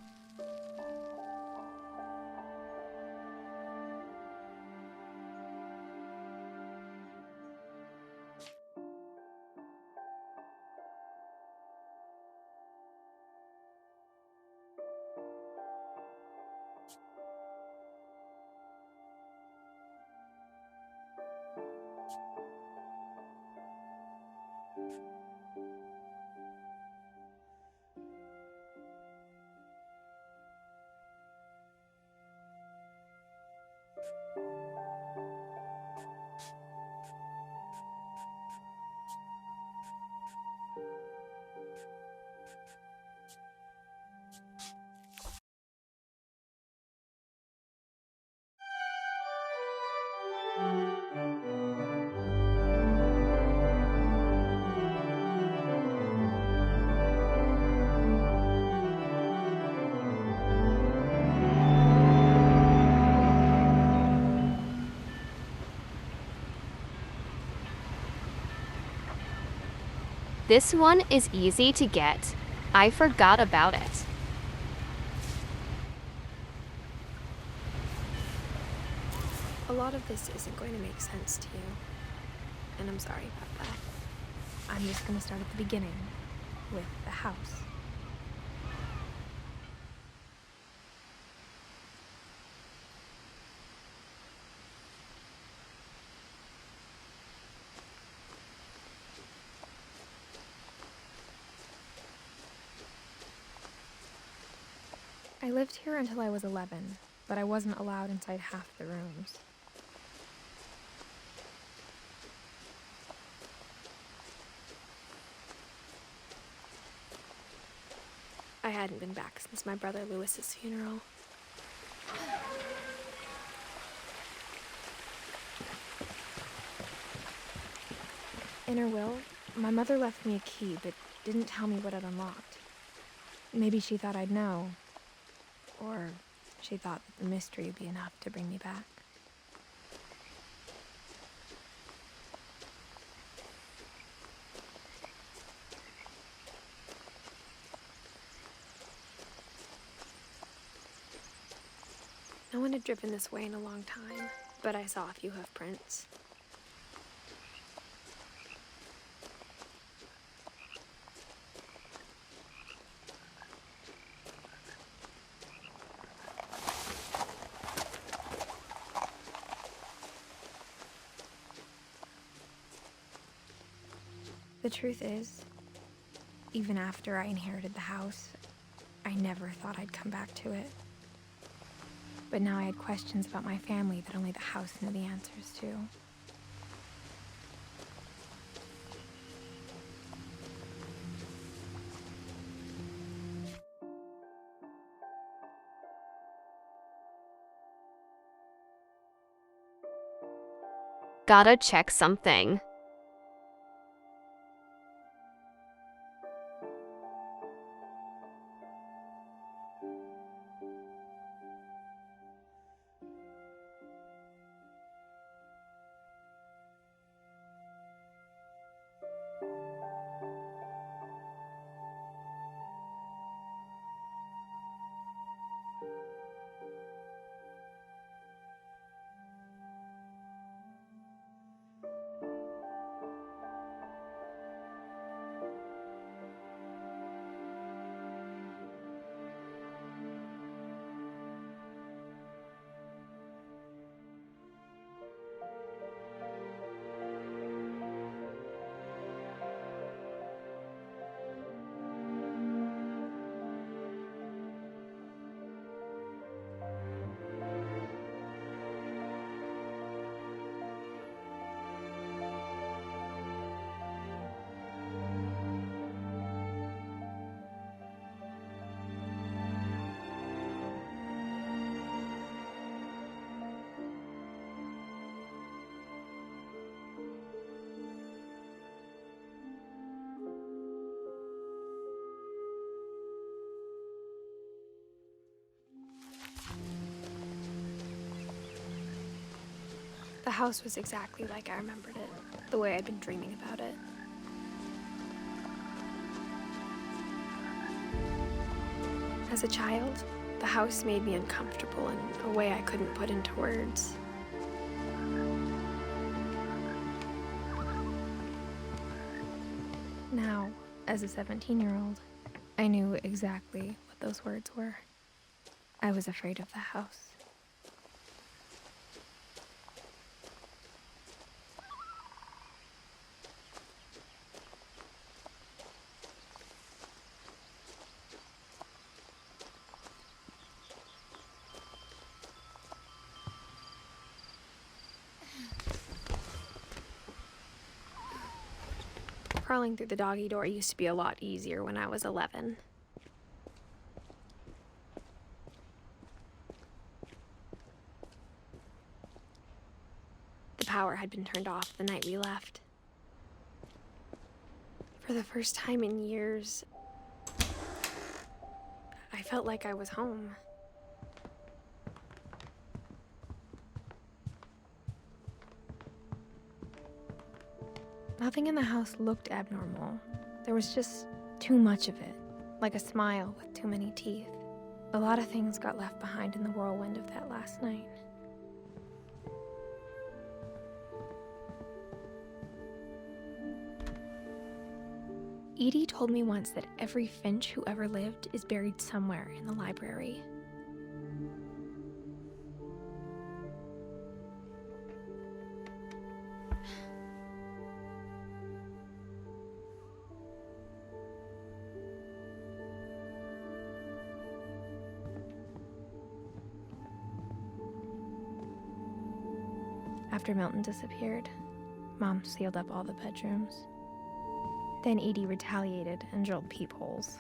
This one is easy to get. I forgot about it. A lot of this isn't going to make sense to you, and I'm sorry about that. I'm just going to start at the beginning, with the house. I lived here until I was 11, but I wasn't allowed inside half the rooms. I hadn't been back since my brother Lewis's funeral. In her will, my mother left me a key, but didn't tell me what it unlocked. Maybe she thought I'd know. Or she thought that the mystery would be enough to bring me back. No one had driven this way in a long time, but I saw a few hoof prints. The truth is, even after I inherited the house, I never thought I'd come back to it. But now I had questions about my family that only the house knew the answers to. Gotta check something. The house was exactly like I remembered it, the way I'd been dreaming about it. As a child, the house made me uncomfortable in a way I couldn't put into words. Now, as a 17-year-old, I knew exactly what those words were. I was afraid of the house. Crawling through the doggy door used to be a lot easier when I was 11. The power had been turned off the night we left. For the first time in years, I felt like I was home. Nothing in the house looked abnormal. There was just too much of it, like a smile with too many teeth. A lot of things got left behind in the whirlwind of that last night. Edie told me once that every Finch who ever lived is buried somewhere in the library. After Milton disappeared, Mom sealed up all the bedrooms. Then Edie retaliated and drilled peepholes.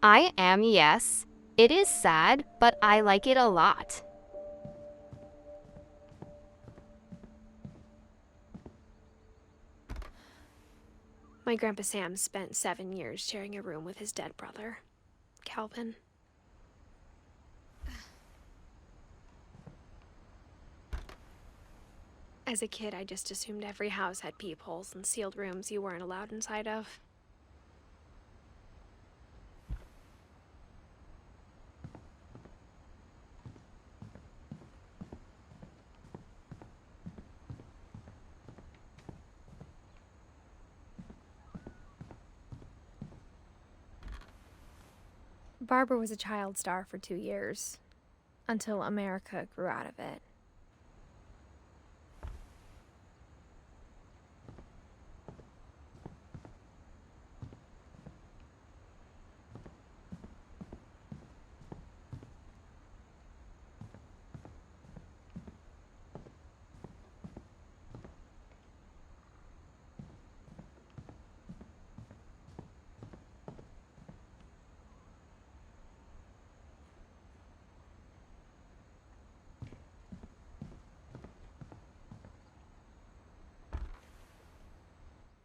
I am, yes. It is sad, but I like it a lot. My Grandpa Sam spent 7 years sharing a room with his dead brother, Calvin. As a kid, I just assumed every house had peepholes and sealed rooms you weren't allowed inside of. Barbara was a child star for 2 years, until America grew out of it.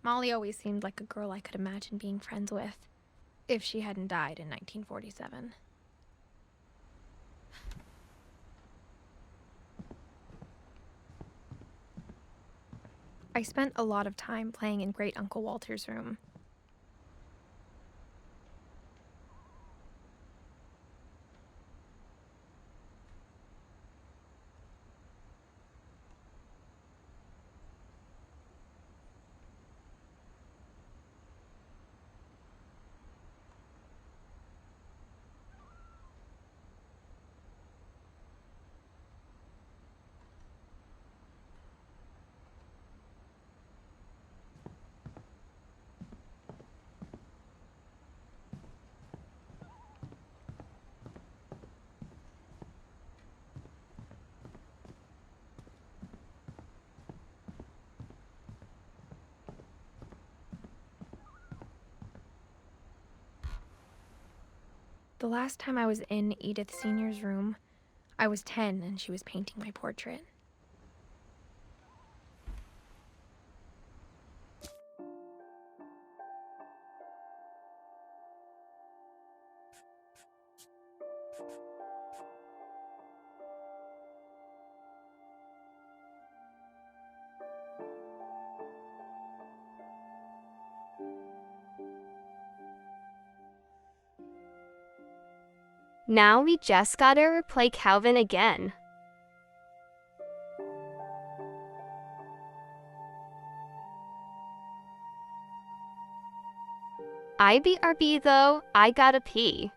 Molly always seemed like a girl I could imagine being friends with, if she hadn't died in 1947. I spent a lot of time playing in Great Uncle Walter's room. The last time I was in Edith Sr.'s room, I was 10 and she was painting my portrait. Now we just gotta play Calvin again. IBRB though, I gotta pee.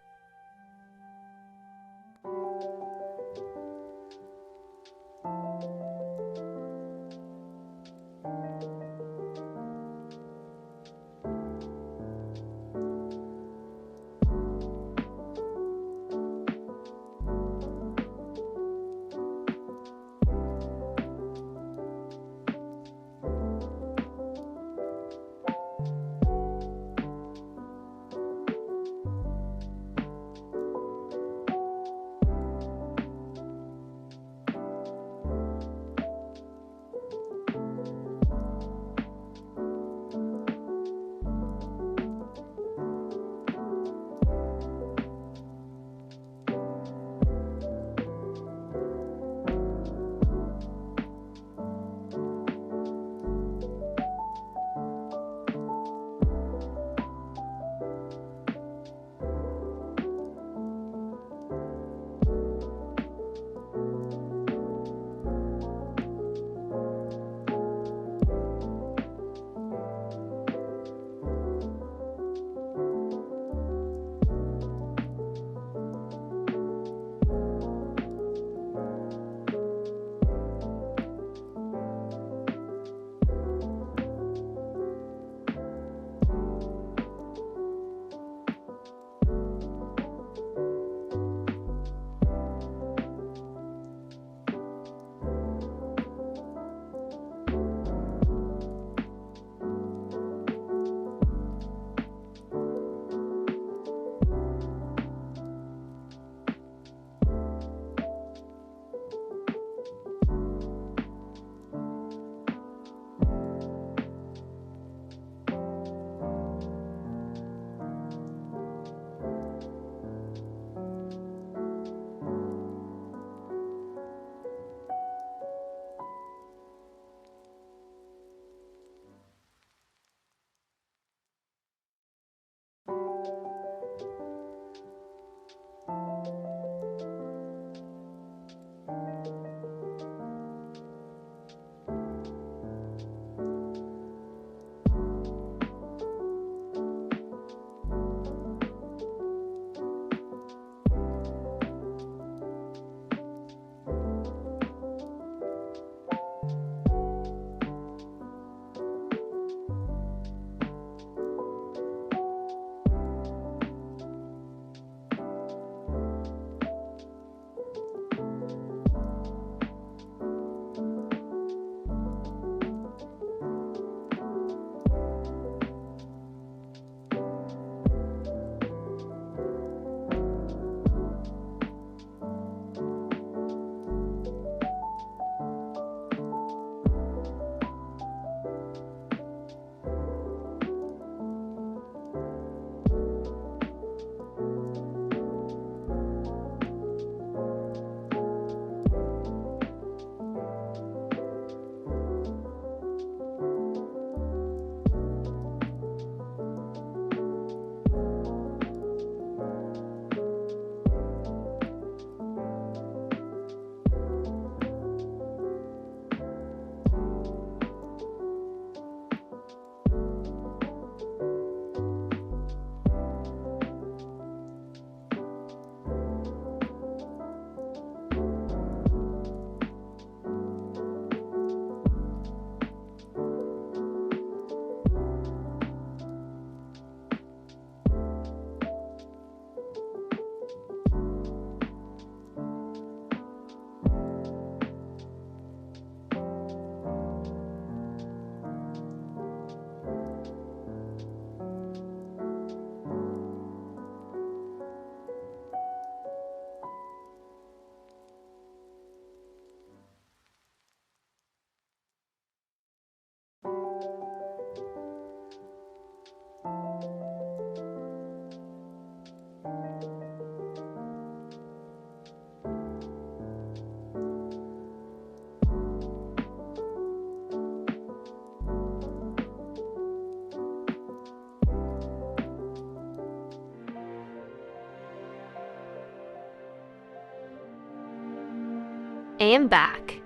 am back.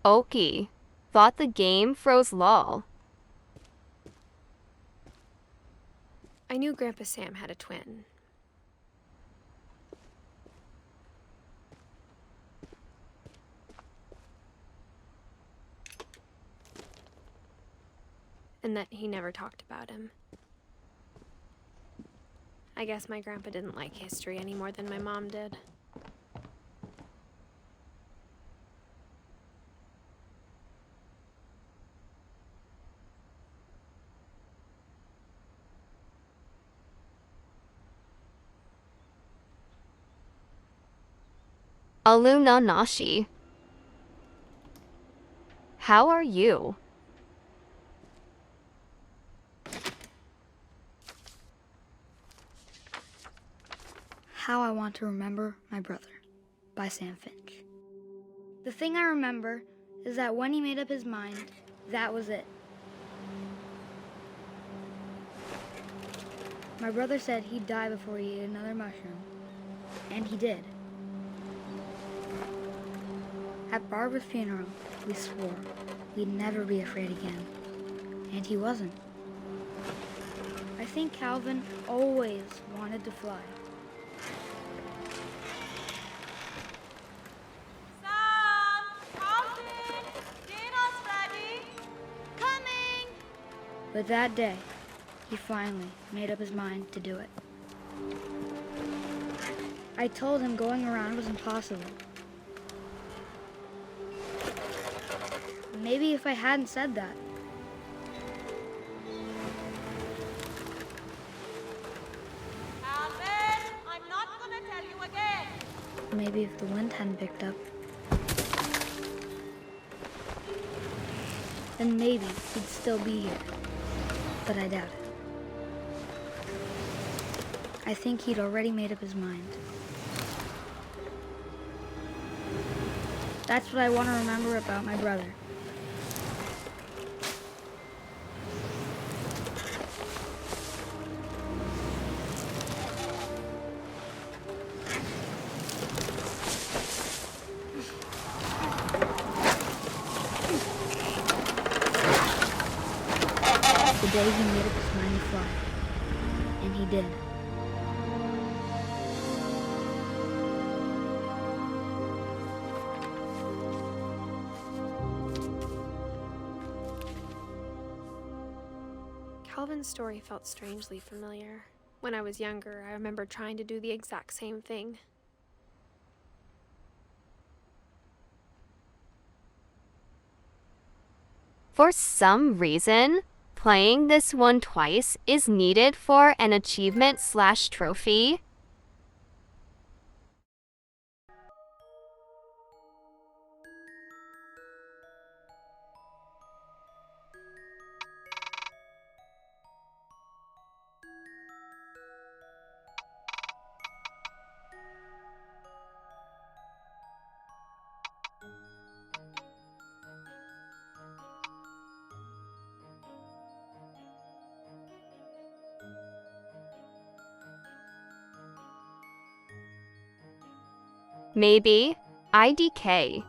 Okie. Thought the game froze lol. I knew Grandpa Sam had a twin. And that he never talked about him. I guess my grandpa didn't like history any more than my mom did. Aluna Nashi. How are you? How I Want to Remember My Brother by Sam Finch. The thing I remember is that when he made up his mind, that was it. My brother said he'd die before he ate another mushroom, and he did. At Barbara's funeral, we swore we'd never be afraid again, and he wasn't. I think Calvin always wanted to fly. But that day, he finally made up his mind to do it. I told him going around was impossible. Maybe if I hadn't said that. Alvin, I'm not gonna tell you again. Maybe if the wind hadn't picked up. Then maybe he'd still be here. But I doubt it. I think he'd already made up his mind. That's what I want to remember about my brother. The day he made up his mind to fly. And he did. Calvin's story felt strangely familiar. When I was younger, I remember trying to do the exact same thing. For some reason, playing this one twice is needed for an achievement/trophy. Maybe IDK.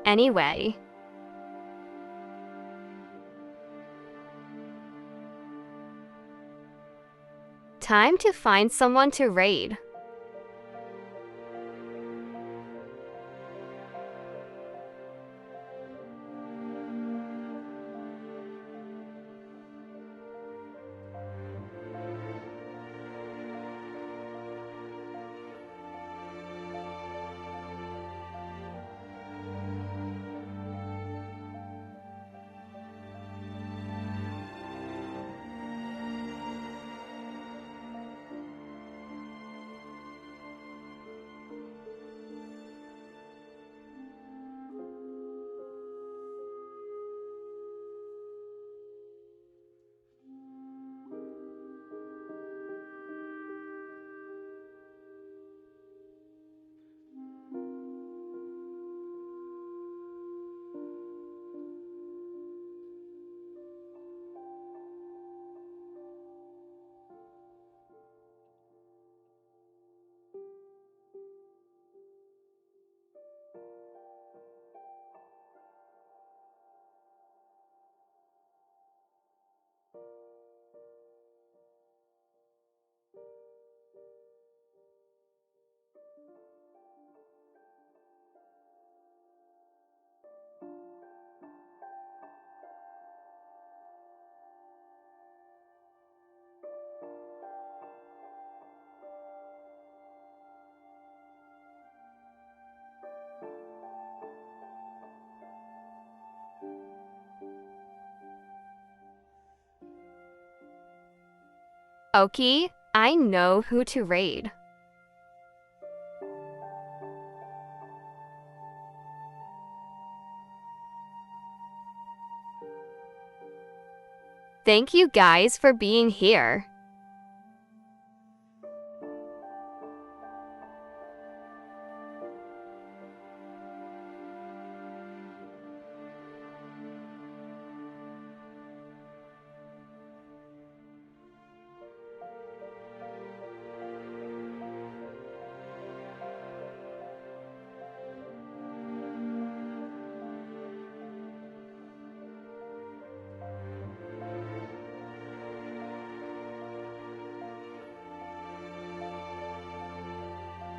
Anyway, Time to find someone to raid. Okay, I know who to raid. Thank you guys for being here.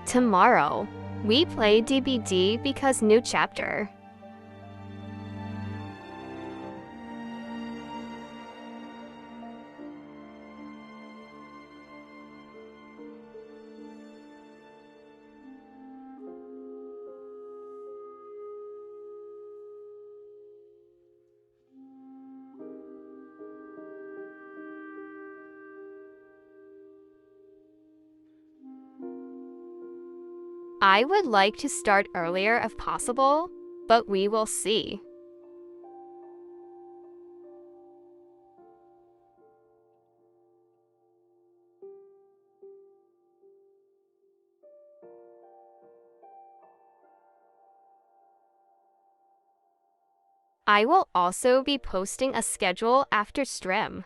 Tomorrow, we play DBD because new chapter. I would like to start earlier if possible, but we will see. I will also be posting a schedule after stream.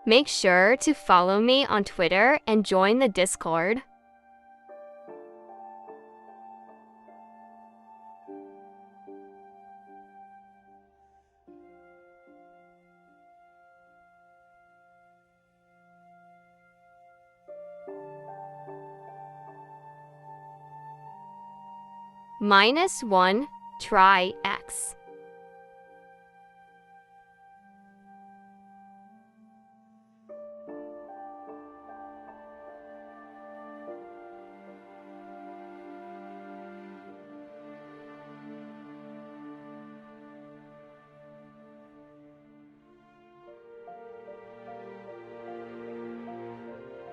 Make sure to follow me on Twitter and join the Discord. -1, try X.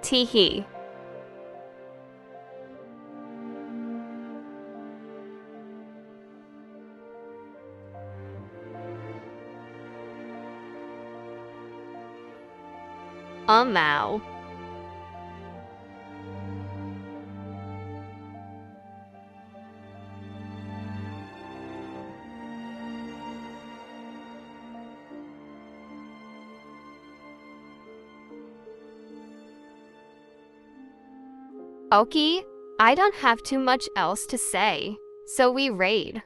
Teehee. Ow. Okay, I don't have too much else to say, so we raid.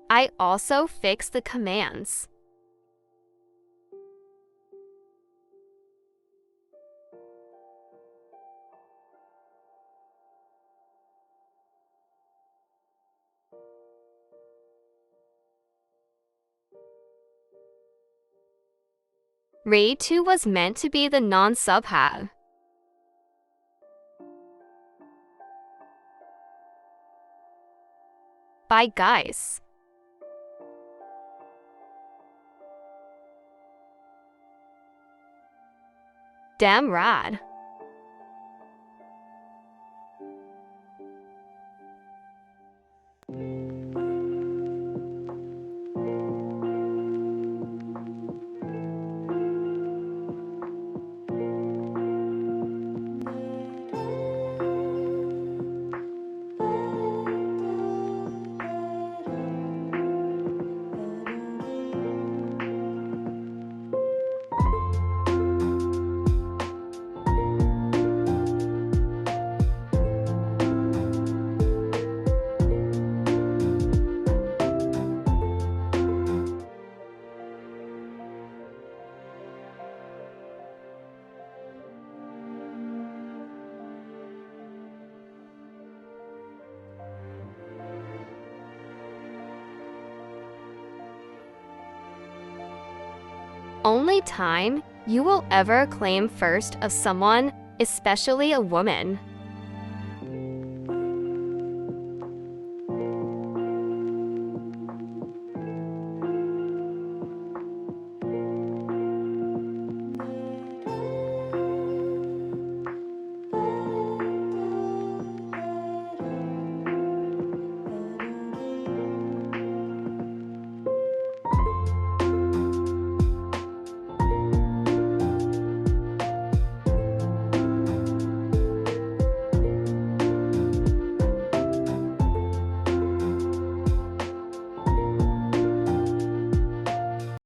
I also fixed the commands. Raid 2 was meant to be the non-sub hab. Bye guys. Damn rad. Only time you will ever claim first of someone, especially a woman.